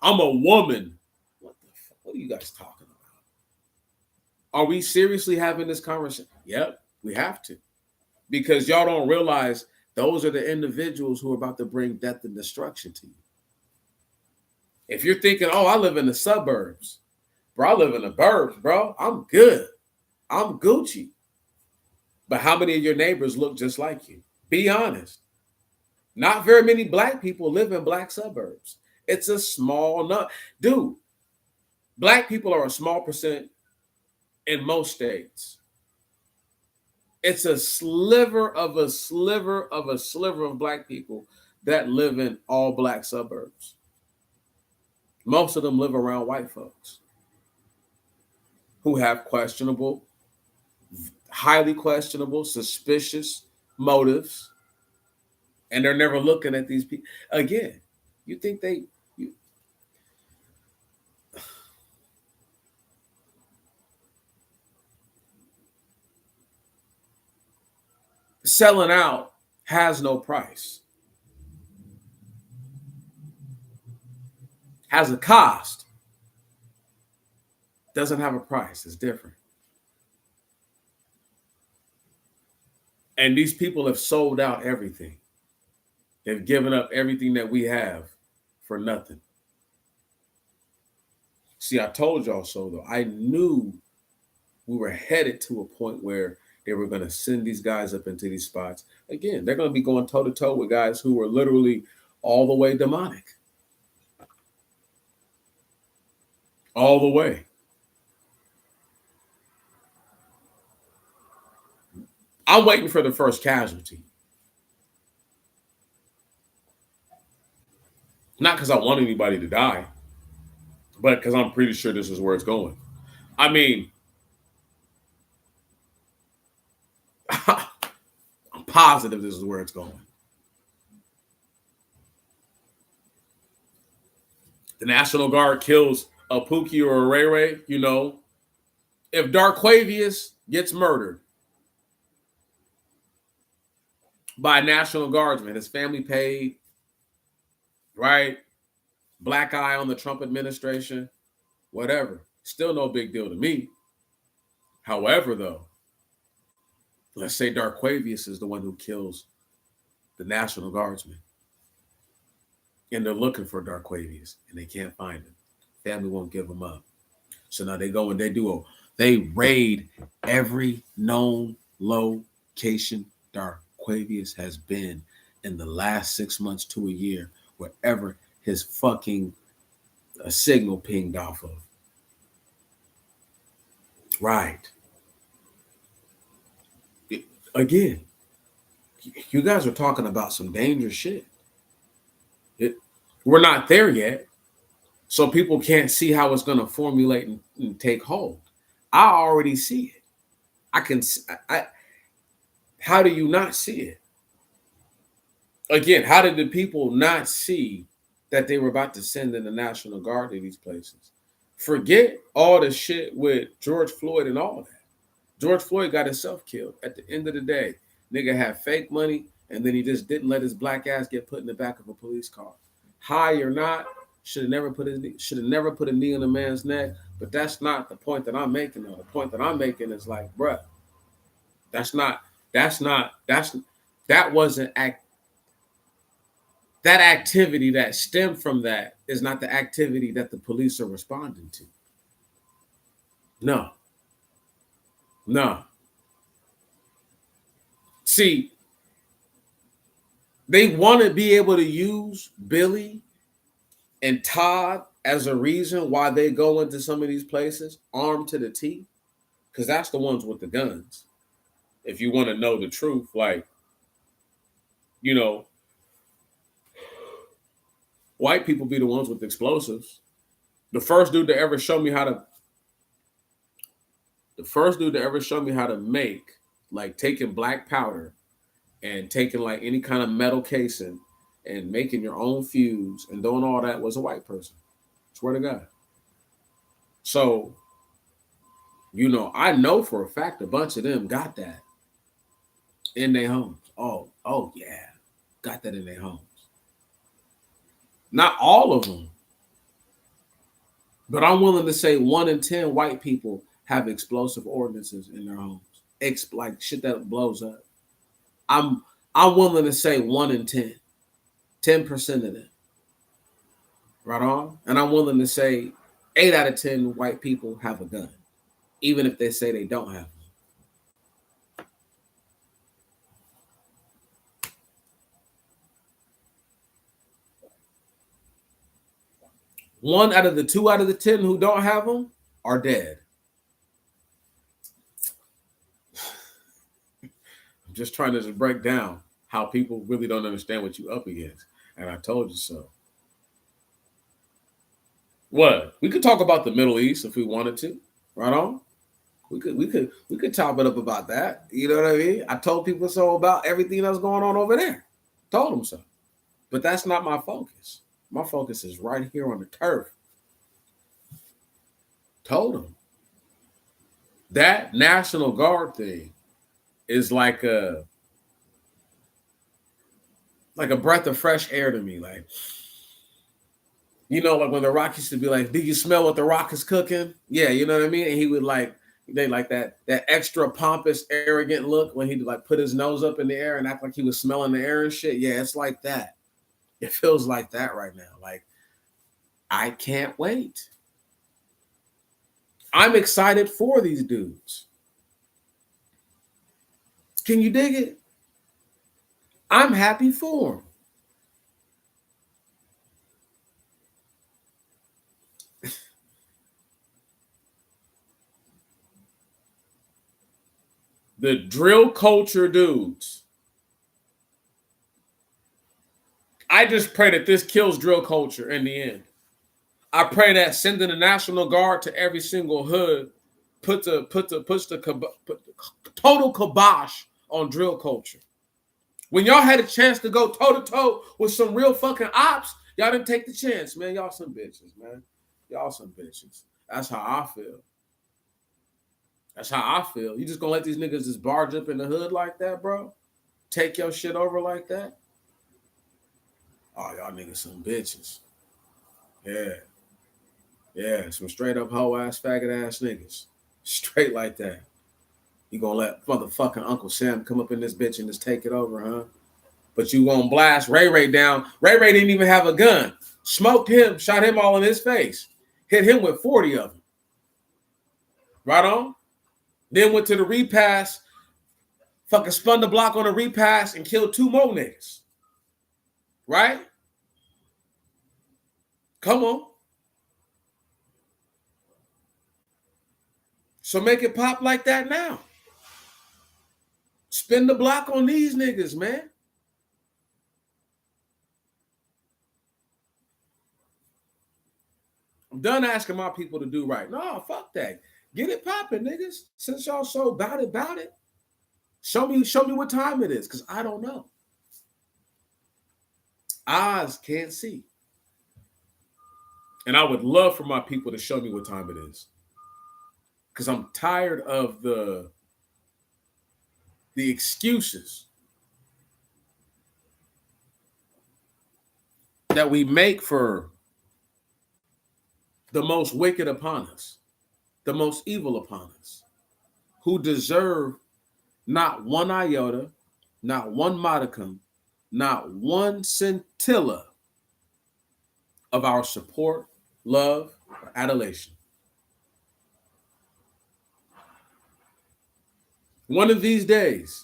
I'm a woman. What the fuck? What are you guys talking about? Are we seriously having this conversation? Yep, we have to. Because y'all don't realize those are the individuals who are about to bring death and destruction to you. If you're thinking, oh, I live in the suburbs, bro, I live in the burbs, bro. I'm good. I'm Gucci. But how many of your neighbors look just like you? Be honest. Not very many black people live in black suburbs. It's a small number. Dude, black people are a small percent in most states. It's a sliver of a sliver of a sliver of black people that live in all black suburbs. Most of them live around white folks who have questionable, highly questionable, suspicious motives, and they're never looking at these people. Again, you think selling out has no price, has a cost, doesn't have a price. It's different. And these people have sold out everything. They've given up everything that we have for nothing. See, I told y'all so, though. I knew we were headed to a point where they were going to send these guys up into these spots. Again, they're going to be going toe to toe with guys who are literally all the way demonic. All the way. I'm waiting for the first casualty. Not because I want anybody to die, but because I'm pretty sure this is where it's going. I mean, I'm positive this is where it's going. The National Guard kills a Pookie or a Ray Ray, you know. If Darquavius gets murdered by a National Guardsman, his family paid, right? Black eye on the Trump administration, whatever. Still no big deal to me. However, though, let's say Darquavius is the one who kills the National Guardsman. And they're looking for Darquavius and they can't find him. Family won't give him up. So now they go and they raid every known location Darquavius has been in the last 6 months to a year, wherever his fucking signal pinged off of. Right. Again, you guys are talking about some dangerous shit. We're not there yet, so people can't see how it's going to formulate and take hold. I already see it. I can. How do you not see it? Again, how did the people not see that they were about to send in the National Guard to these places? Forget all the shit with George Floyd and all that. George Floyd got himself killed. At the end of the day, nigga had fake money, and then he just didn't let his black ass get put in the back of a police car. High or not, should have never put a knee on a man's neck. But that's not the point that I'm making. Though. The point that I'm making is like, bruh, that wasn't that activity that stemmed from that is not the activity that the police are responding to. No. See, they want to be able to use Billy and Todd as a reason why they go into some of these places armed to the teeth, because that's the ones with the guns. If you want to know the truth, like, You know, white people be the ones with explosives. The first dude to ever show me how to the first dude to ever show me how to make, like, taking black powder and taking like any kind of metal casing and making your own fuse and doing all that was a white person. Swear to God. So, I know for a fact a bunch of them got that in their homes. Oh yeah, got that in their homes. Not all of them, but I'm willing to say 1 in 10 white people have explosive ordinances in their homes. Like shit that blows up. I'm willing to say 1 in 10, 10% of them. Right on. And I'm willing to say 8 out of 10 white people have a gun, even if they say they don't have one. 2 out of the 10 who don't have them are dead. I'm just trying to break down how people really don't understand what you're up against. And I told you so. What? We could talk about the Middle East if we wanted to. Right on. We could chop it up about that. You know what I mean? I told people so about everything that's going on over there. Told them so. But that's not my focus. My focus is right here on the turf. Told them. That National Guard thing is like a breath of fresh air to me. Like, like when the Rock used to be like, "Do you smell what the Rock is cooking?" Yeah, you know what I mean? And he would they like that extra pompous, arrogant look when he'd like put his nose up in the air and act like he was smelling the air and shit. Yeah, it's like that. It feels like that right now. Like, I can't wait. I'm excited for these dudes. Can you dig it? I'm happy for them. The drill culture dudes. I just pray that this kills drill culture in the end. I pray that sending the National Guard to every single hood puts the total kibosh on drill culture. When y'all had a chance to go toe to toe with some real fucking ops, y'all didn't take the chance, man. Y'all some bitches, man. Y'all some bitches. That's how I feel. That's how I feel. You just gonna let these niggas just barge up in the hood like that, bro? Take your shit over like that? Oh, y'all niggas some bitches. Yeah. Yeah, some straight up hoe ass, faggot ass niggas. Straight like that. You gonna let motherfucking Uncle Sam come up in this bitch and just take it over, huh? But you gonna blast Ray Ray down. Ray Ray didn't even have a gun. Smoked him, shot him all in his face. Hit him with 40 of them. Right on? Then went to the repass, fucking spun the block on the repass and killed 2 more niggas. Right? Come on. So make it pop like that now. Spin the block on these niggas, man. I'm done asking my people to do right. No, fuck that. Get it popping, niggas. Since y'all so about it. Show me what time it is, because I don't know. Eyes can't see. And I would love for my people to show me what time it is. Because I'm tired of the excuses that we make for the most wicked upon us, the most evil upon us, who deserve not one iota, not one modicum, not one scintilla of our support, love, or adulation. One of these days,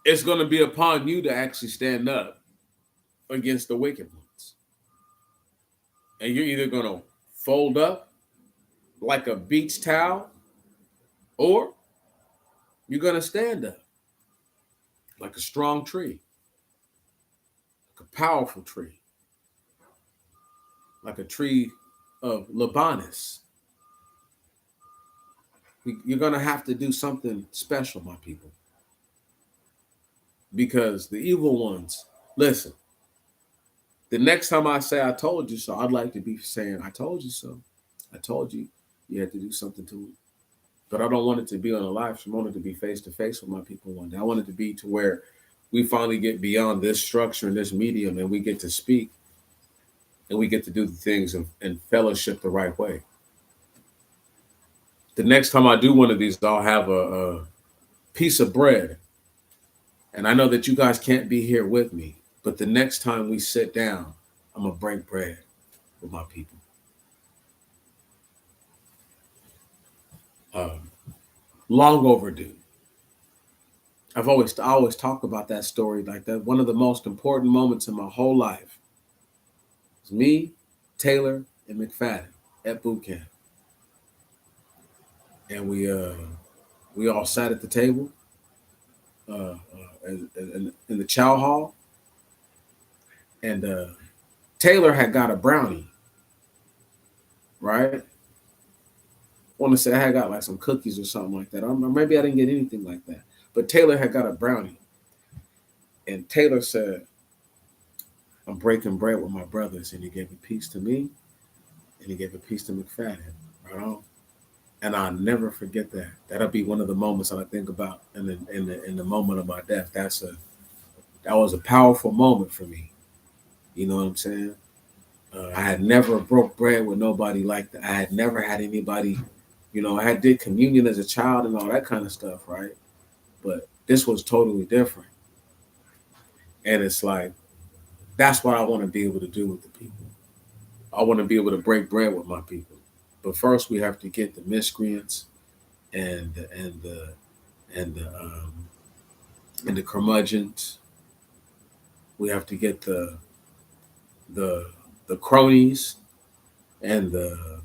it's going to be upon you to actually stand up against the wicked ones. And you're either going to fold up like a beach towel, or you're going to stand up. like a strong tree, like a powerful tree, like a tree of Libanus. You're going to have to do something special, my people, because the evil ones, listen, the next time I say I told you so, I'd like to be saying, I told you so. I told you you had to do something to it. But I don't want it to be on a live stream. I want it to be face to face with my people one day. I want it to be to where we finally get beyond this structure and this medium and we get to speak and we get to do the things and fellowship the right way. The next time I do one of these, I'll have a piece of bread. And I know that you guys can't be here with me, but the next time we sit down, I'm going to break bread with my people. Long overdue. I always talk about that story like that. One of the most important moments in my whole life was me, Taylor, and McFadden at boot camp, and we all sat at the table in the chow hall, and Taylor had got a brownie, right? I want to say I had got like some cookies or something like that, or maybe I didn't get anything like that. But Taylor had got a brownie, and Taylor said, "I'm breaking bread with my brothers," and he gave a piece to me, and he gave a piece to McFadden. Right on. And I'll never forget that. That'll be one of the moments that I think about in the moment of my death. That was a powerful moment for me. You know what I'm saying? I had never broke bread with nobody like that. I had never had anybody, I had did communion as a child and all that kind of stuff, right? But this was totally different. And it's like that's what I want to be able to do with the people. I want to be able to break bread with my people. But first, we have to get the miscreants and and the um, and the curmudgeons. We have to get the the cronies and the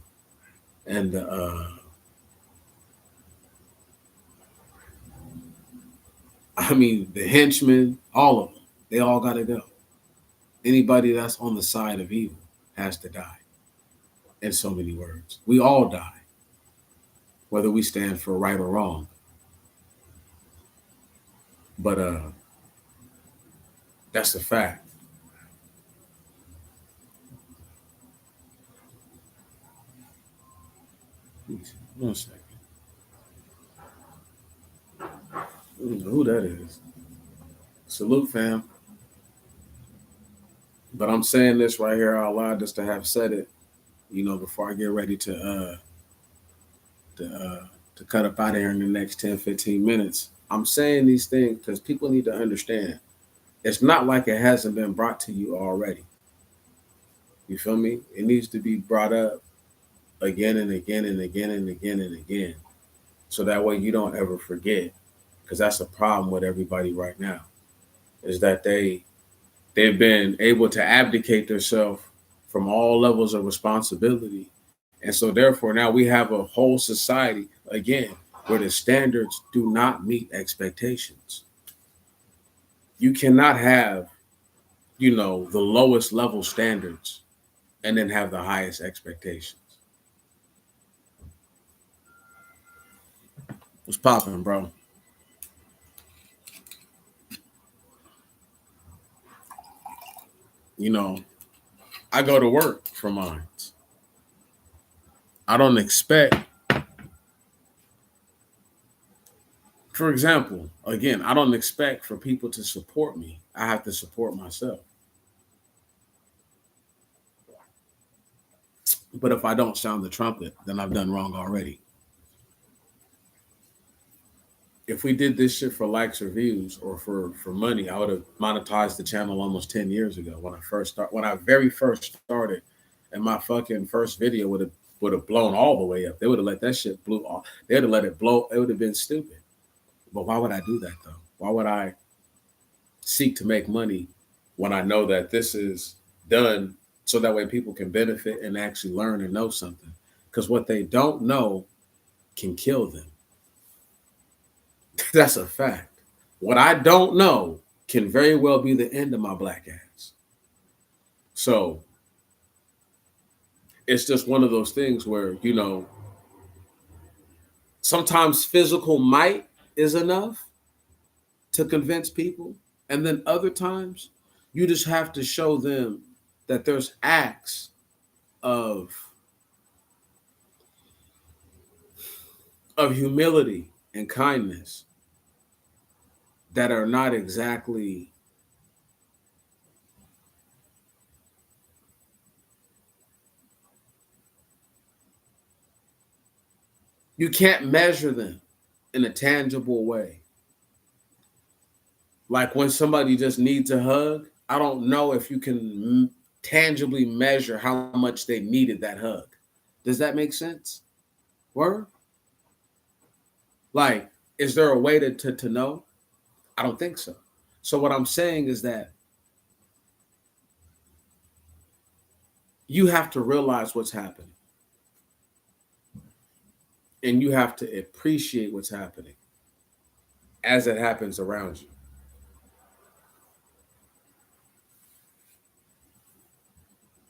I mean the henchmen, all of them. They all got to go. Anybody that's on the side of evil has to die. In so many words, we all die, whether we stand for right or wrong. But that's a fact. One second. I don't know who that is. Salute, fam. But I'm saying this right here out loud just to have said it, before I get ready to uh, to cut up out of here in the next 10, 15 minutes. I'm saying these things because people need to understand. It's not like it hasn't been brought to you already. You feel me? It needs to be brought up again and again and again and again and again. So that way you don't ever forget. Because that's a problem with everybody right now. Is that they've been able to abdicate themselves from all levels of responsibility. And so therefore now we have a whole society again where the standards do not meet expectations. You cannot have, the lowest level standards and then have the highest expectations. What's popping, bro? You know, I go to work for mine. I don't expect, for example, again, I don't expect for people to support me. I have to support myself. But if I don't sound the trumpet, then I've done wrong already. If we did this shit for likes or views or for money, I would have monetized the channel almost 10 years ago when I very first started, and my fucking first video would have blown all the way up. They would have let that shit blew off. They would have let it blow. It would have been stupid. But why would I do that though? Why would I seek to make money when I know that this is done so that way people can benefit and actually learn and know something? Because what they don't know can kill them. That's a fact. What I don't know can very well be the end of my black ass. So it's just one of those things where, sometimes physical might is enough to convince people. And then other times, you just have to show them that there's acts of humility and kindness that are not exactly you can't measure them in a tangible way. Like when somebody just needs a hug, I don't know if you can tangibly measure how much they needed that hug. Does that make sense? Word? Like, is there a way to know? I don't think so. So what I'm saying is that you have to realize what's happening and you have to appreciate what's happening as it happens around you.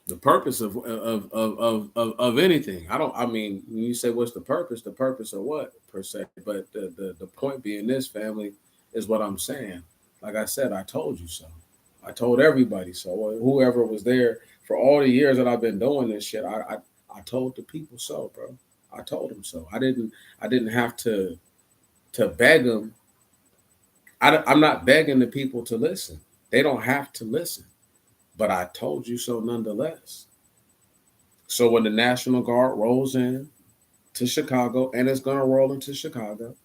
The purpose of anything. I mean, when you say what's the purpose of what per se? But the point being this, family, is what I'm saying. Like I said, I told you so. I told everybody so. Whoever was there for all the years that I've been doing this shit, I told the people so, bro. I told them so. I didn't have to beg them. I'm not begging the people to listen. They don't have to listen. But I told you so nonetheless. So when the National Guard rolls in to Chicago, and it's gonna roll into Chicago,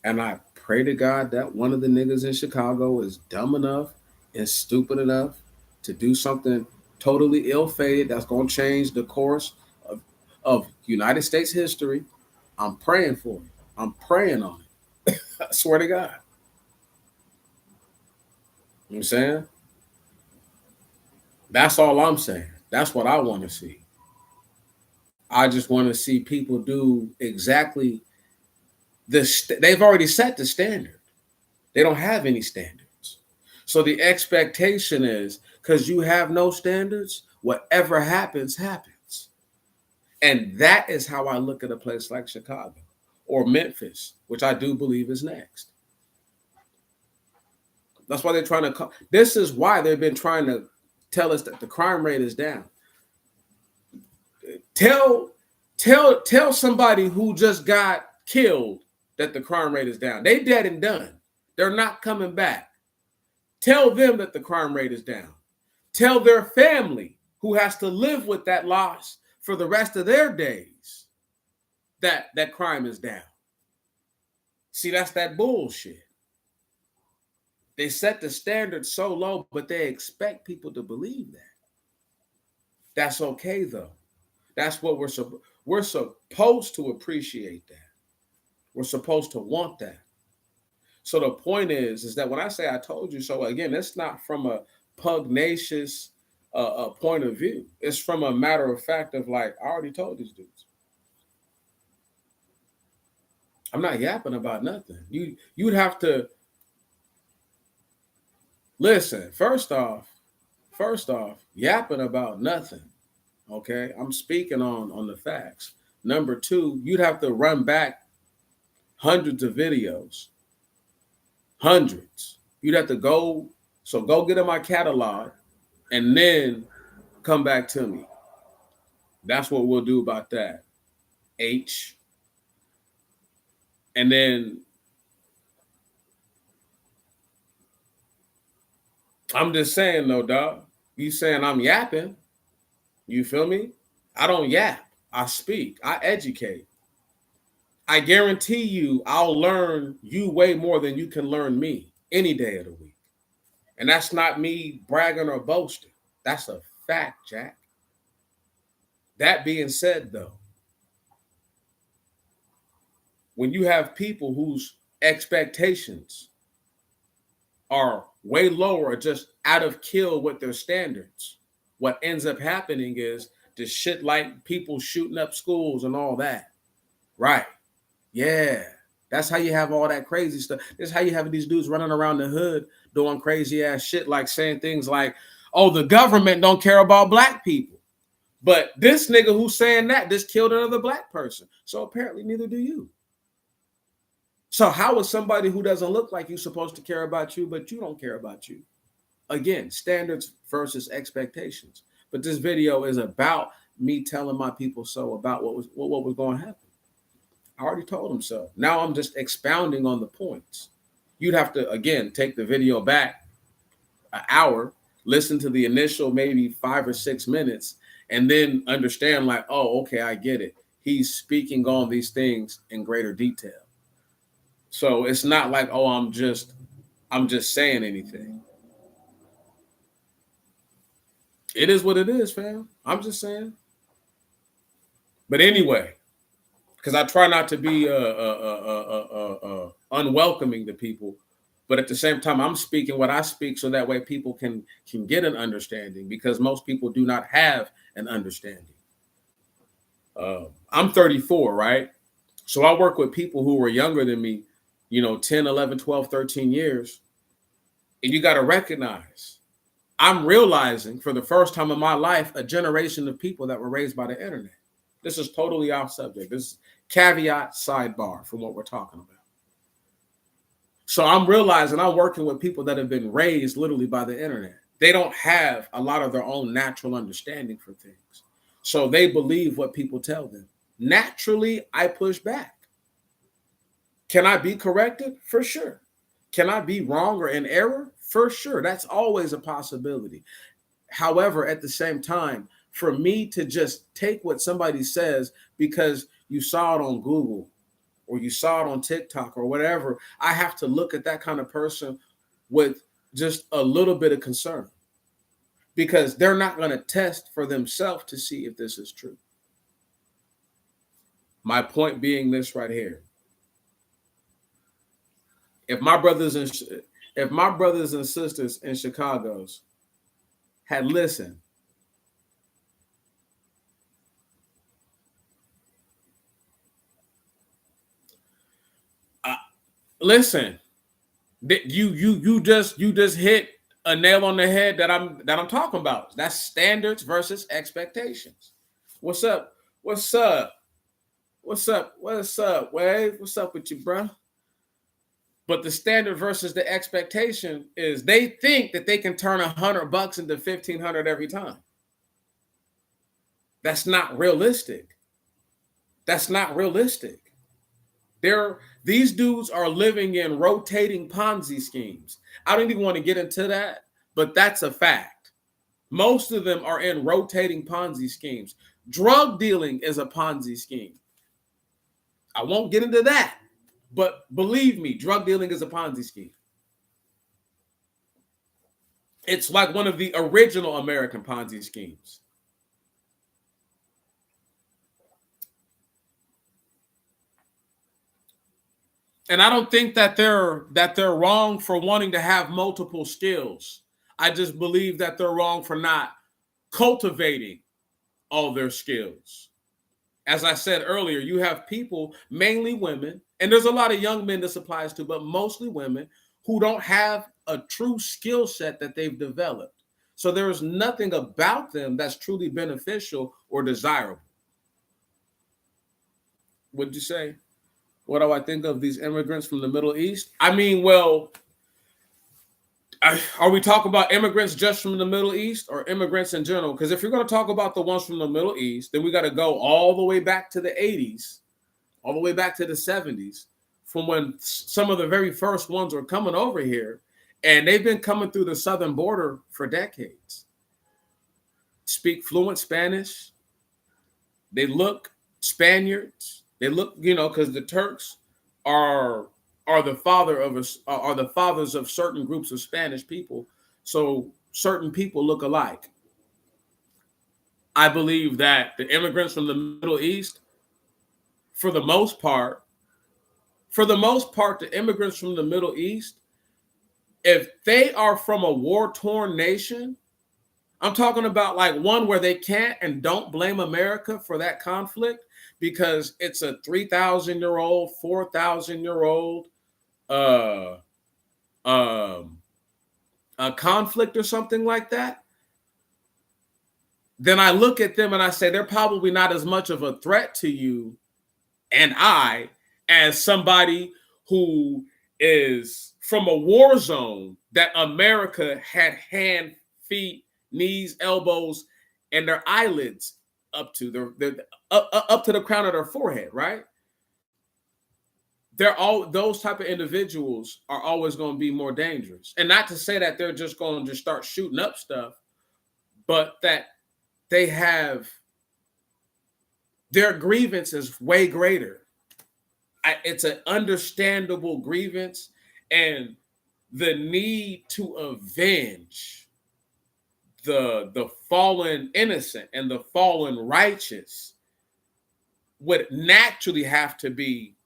and I pray to God that one of the niggas in Chicago is dumb enough and stupid enough to do something totally ill-fated that's gonna change the course of United States history. I'm praying for it. I'm praying on it. I swear to God. You know what I'm saying? That's all I'm saying. That's what I want to see. I just want to see people do exactly this. They've already set the standard. They don't have any standards. So the expectation is because you have no standards, whatever happens, happens. And that is how I look at a place like Chicago or Memphis, which I do believe is next. That's why they're trying to. This is why they've been trying to tell us that the crime rate is down. Tell somebody who just got killed that the crime rate is down. They dead and done. They're not coming back. Tell them that the crime rate is down. Tell their family who has to live with that loss for the rest of their days that crime is down. See, that's that bullshit. They set the standard so low, but they expect people to believe that. That's okay though. That's what we're supposed to appreciate that. We're supposed to want that. So the point is that when I say I told you so, again, it's not from a pugnacious point of view. It's from a matter of fact of like, I already told these dudes. I'm not yapping about nothing. You'd have to listen. First off, yapping about nothing. Okay, I'm speaking on the facts. Number two, you'd have to run back hundreds of videos. Hundreds. You'd have to go get in my catalog and then come back to me. That's what we'll do about that. H. And then I'm just saying though, dog. You saying I'm yapping. You feel me? I don't yap. I speak. I educate. I guarantee you I'll learn you way more than you can learn me any day of the week. And that's not me bragging or boasting. That's a fact, Jack. That being said, though, when you have people whose expectations are way lower or just out of kill with their standards, what ends up happening is the shit like people shooting up schools and all that. Right. Yeah. That's how you have all that crazy stuff. This is how you have these dudes running around the hood doing crazy ass shit, like saying things like, oh, the government don't care about black people. But this nigga who's saying that just killed another black person. So apparently neither do you. So how is somebody who doesn't look like you supposed to care about you, but you don't care about you? Again, standards versus expectations. But this video is about me telling my people so about what was going to happen. I already told them so. Now I'm just expounding on the points. You'd have to, again, take the video back an hour, listen to the initial maybe 5 or 6 minutes, and then understand like, oh, okay, I get it. He's speaking on these things in greater detail. So it's not like, oh, I'm just saying anything. It is what it is, fam. I'm just saying. But anyway, because I try not to be unwelcoming to people, but at the same time, I'm speaking what I speak so that way people can get an understanding, because most people do not have an understanding. I'm 34, right? So I work with people who were younger than me, 10, 11, 12, 13 years. And you got to recognize, I'm realizing for the first time in my life, a generation of people that were raised by the internet. This is totally off subject. This is caveat sidebar from what we're talking about. So I'm realizing I'm working with people that have been raised literally by the internet. They don't have a lot of their own natural understanding for things. So they believe what people tell them. Naturally, I push back. Can I be corrected? For sure. Can I be wrong or in error? For sure. That's always a possibility. However, at the same time, for me to just take what somebody says because you saw it on Google or you saw it on TikTok or whatever, I have to look at that kind of person with just a little bit of concern, because they're not going to test for themselves to see if this is true. My point being this right here. If my brothers and sisters in Chicago's had listened, listen, you just hit a nail on the head that I'm talking about. That's standards versus expectations. What's up? What's up? What's up? What's up, Wave? What's up with you, bro? But the standard versus the expectation is they think that they can turn $100 into 1,500 every time. That's not realistic. That's not realistic. These dudes are living in rotating Ponzi schemes. I don't even want to get into that, but that's a fact. Most of them are in rotating Ponzi schemes. Drug dealing is a Ponzi scheme. I won't get into that, but believe me, drug dealing is a Ponzi scheme. It's like one of the original American Ponzi schemes. And I don't think that they're wrong for wanting to have multiple skills. I just believe that they're wrong for not cultivating all their skills. As I said earlier, you have people, mainly women, and there's a lot of young men this applies to, but mostly women, who don't have a true skill set that they've developed. So there is nothing about them that's truly beneficial or desirable. What'd you say? What do I think of these immigrants from the Middle East? I mean, well, are we talking about immigrants just from the Middle East or immigrants in general? Because if you're going to talk about the ones from the Middle East, then we got to go all the way back to the 80s, all the way back to the 70s, from when some of the very first ones were coming over here. And they've been coming through the southern border for decades. Speak fluent Spanish. They look Spaniards. They look, because the Turks are the fathers of certain groups of Spanish people. So certain people look alike. I believe that the immigrants from the Middle East, for the most part, the immigrants from the Middle East, if they are from a war-torn nation, I'm talking about like one where they can't and don't blame America for that conflict, because it's a 3,000-year-old, 4,000-year-old uh um a conflict or something like that, then I look at them and I say they're probably not as much of a threat to you and I as somebody who is from a war zone that America had hand, feet, knees, elbows, and their eyelids up to their up to the crown of their forehead, right? They're all those type of individuals are always going to be more dangerous. And not to say that they're just going to just start shooting up stuff, but that they have their grievance is way greater. It's an understandable grievance, and the need to avenge the fallen innocent and the fallen righteous would naturally have to be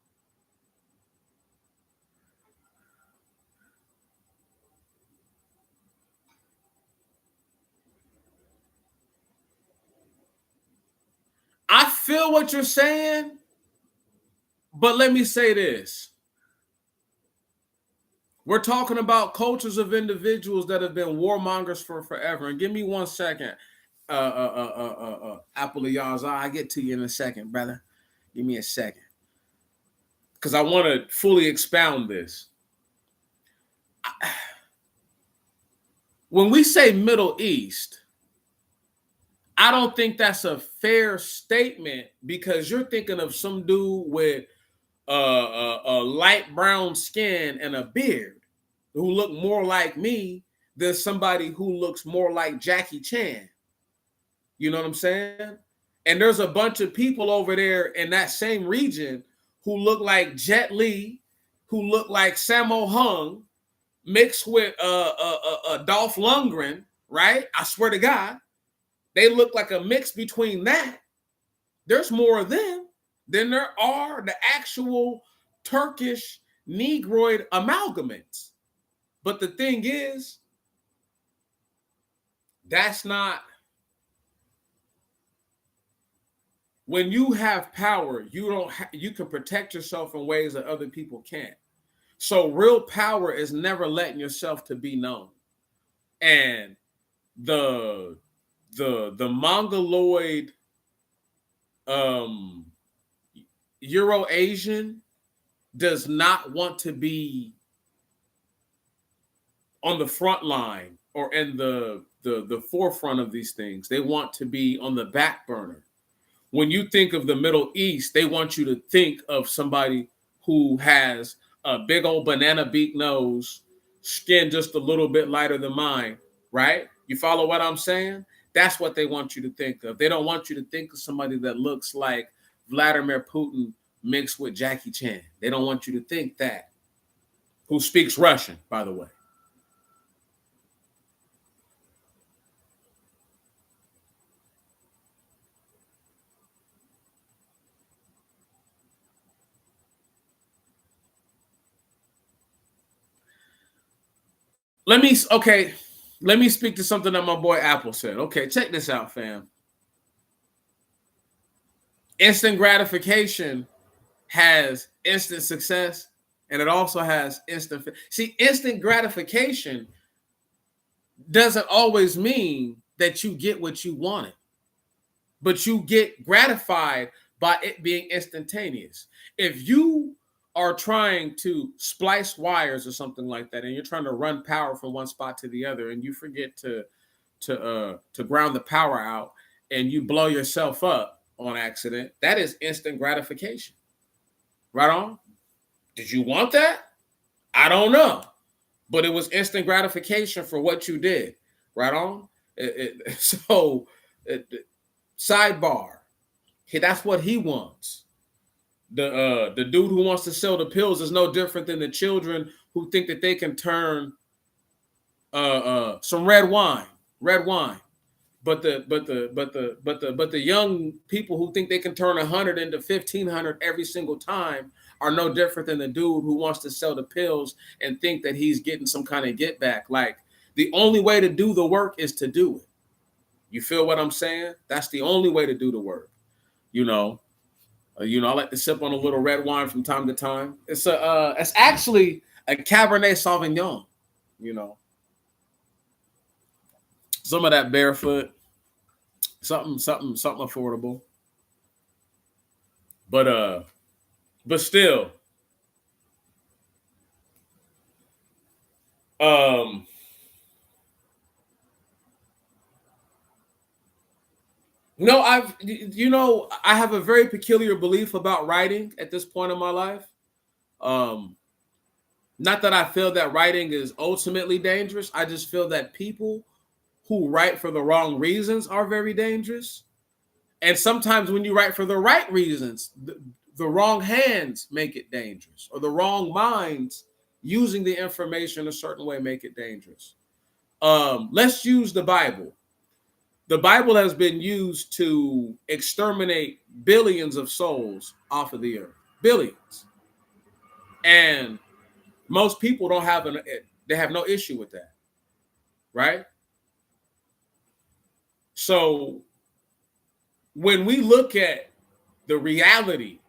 I feel what you're saying, but let me say this. We're talking about cultures of individuals that have been warmongers for forever. And give me 1 second, Apple of y'all's eye. I get to you in a second, brother. Give me a second. Because I want to fully expound this. When we say Middle East, I don't think that's a fair statement because you're thinking of some dude with a light brown skin and a beard who look more like me than somebody who looks more like Jackie Chan. You know what I'm saying? And there's a bunch of people over there in that same region who look like Jet Li, who look like Sammo Hung, mixed with Dolph Lundgren, right? I swear to God, they look like a mix between that. There's more of them than there are the actual Turkish Negroid amalgamates. But the thing is, that's not. When you have power, you can protect yourself in ways that other people can't. So real power is never letting yourself to be known. And the Mongoloid Euro-Asian does not want to be on the front line or in the forefront of these things. They want to be on the back burner. When you think of the Middle East, they want you to think of somebody who has a big old banana beak nose, skin just a little bit lighter than mine, right? You follow what I'm saying? That's what they want you to think of. They don't want you to think of somebody that looks like Vladimir Putin mixed with Jackie Chan. They don't want you to think that. Who speaks Russian, by the way. Let me speak to something that my boy Apple said. Okay, check this out, fam. Instant gratification has instant success, and it also has instant gratification doesn't always mean that you get what you wanted, but you get gratified by it being instantaneous. If you are trying to splice wires or something like that, and you're trying to run power from one spot to the other, and you forget to ground the power out, and you blow yourself up on accident, that is instant gratification. Right on? Did you want that? I don't know, but it was instant gratification for what you did. Right on? Sidebar. That's what he wants. The dude who wants to sell the pills is no different than the children who think that they can turn some red wine, but the young people who think they can turn 100 into 1,500 every single time are no different than the dude who wants to sell the pills and think that he's getting some kind of get back. Like, the only way to do the work is to do it. You feel what I'm saying? That's the only way to do the work. You know, I like to sip on a little red wine from time to time. It's actually a Cabernet Sauvignon. You know, some of that barefoot, something affordable. But still, um, no, I have a very peculiar belief about writing at this point in my life. Um, Not that I feel that writing is ultimately dangerous. I just feel that people who write for the wrong reasons are very dangerous. And sometimes when you write for the right reasons, the wrong hands make it dangerous, or the wrong minds using the information a certain way make it dangerous. Let's use the Bible. The Bible has been used to exterminate billions of souls off of the earth, billions. And most people they have no issue with that, right? So when we look at the reality,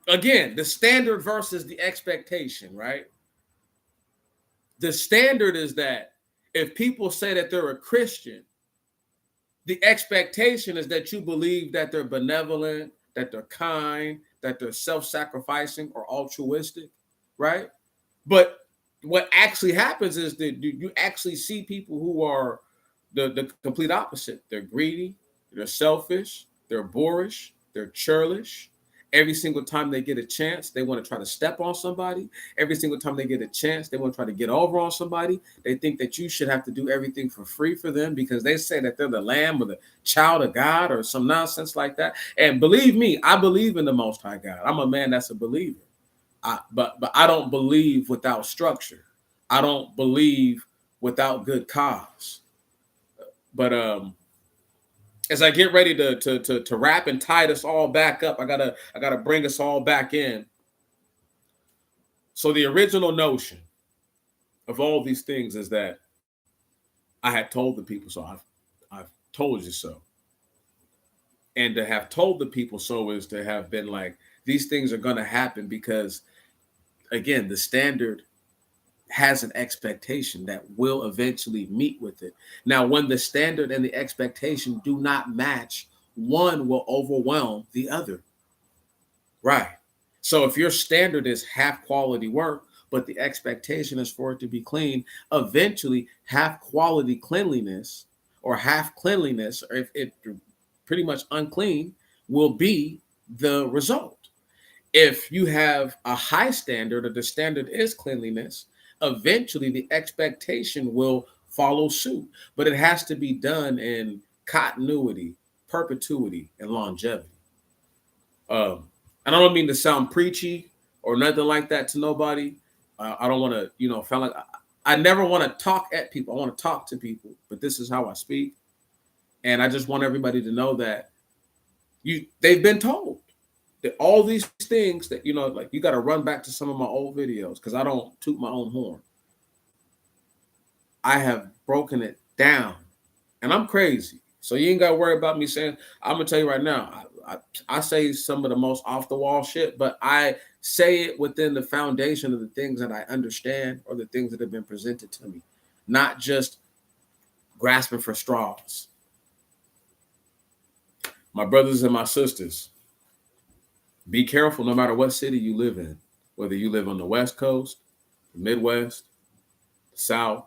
again, the standard versus the expectation, right? The standard is that if people say that they're a Christian, the expectation is that you believe that they're benevolent, that they're kind, that they're self-sacrificing or altruistic, right? But what actually happens is that you actually see people who are the complete opposite. They're greedy, they're selfish, they're boorish, they're churlish. Every single time they get a chance, they want to try to step on somebody. Every single time they get a chance, they want to try to get over on somebody. They think that you should have to do everything for free for them because they say that they're the lamb or the child of God or some nonsense like that. And believe me, I believe in the Most High God. I'm a man that's a believer. But I don't believe without structure. I don't believe without good cause. But as I get ready to wrap and tie this all back up, I gotta bring us all back in. So the original notion of all these things is that I had told the people so. I've told you so. And to have told the people so is to have been like, these things are gonna happen because again, the standard has an expectation that will eventually meet with it. Now, when the standard and the expectation do not match, one will overwhelm the other. Right. So if your standard is half quality work, but the expectation is for it to be clean, eventually half quality cleanliness or half cleanliness, or if it pretty much unclean, will be the result. If you have a high standard or the standard is cleanliness, eventually the expectation will follow suit. But it has to be done in continuity, perpetuity, and longevity. And I don't mean to sound preachy or nothing like that to nobody. I don't want to, feel like I never want to talk at people. I want to talk to people, but this is how I speak. And I just want everybody to know that they've been told that all these things that, like you got to run back to some of my old videos because I don't toot my own horn. I have broken it down and I'm crazy. So you ain't got to worry about me saying, I'm going to tell you right now, I say some of the most off the wall shit, but I say it within the foundation of the things that I understand or the things that have been presented to me, not just grasping for straws. My brothers and my sisters, be careful no matter what city you live in, whether you live on the West Coast, the Midwest, the South,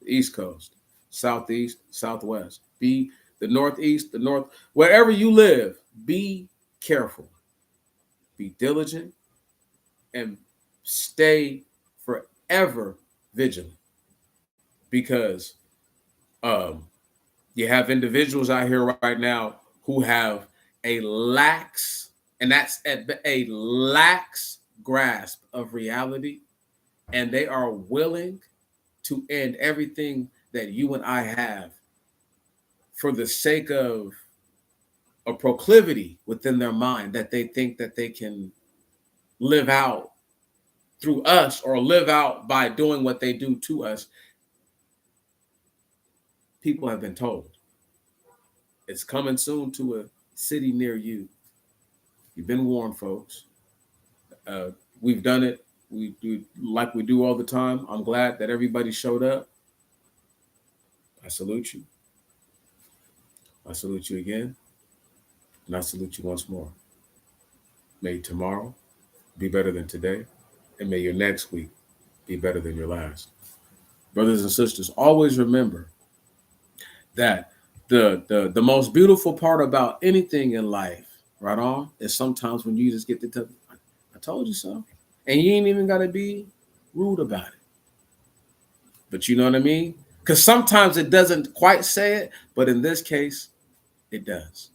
the East Coast, Southeast, Southwest. Be the Northeast, the North, wherever you live, be careful, be diligent, and stay forever vigilant because you have individuals out here right now who have a lax, and that's a lax grasp of reality, and they are willing to end everything that you and I have for the sake of a proclivity within their mind that they think that they can live out through us or live out by doing what they do to us. People have been told it's coming soon to a city near you. You've been warned, folks. Uh, we've done it. We do like we do all the time. I'm glad that everybody showed up. I salute you. I salute you again, and I salute you once more. May tomorrow be better than today, and may your next week be better than your last. Brothers and sisters, always remember that the most beautiful part about anything in life, right on, is sometimes when you just get to tell, I told you so. And you ain't even gotta be rude about it. But you know what I mean? Because sometimes it doesn't quite say it, but in this case, it does.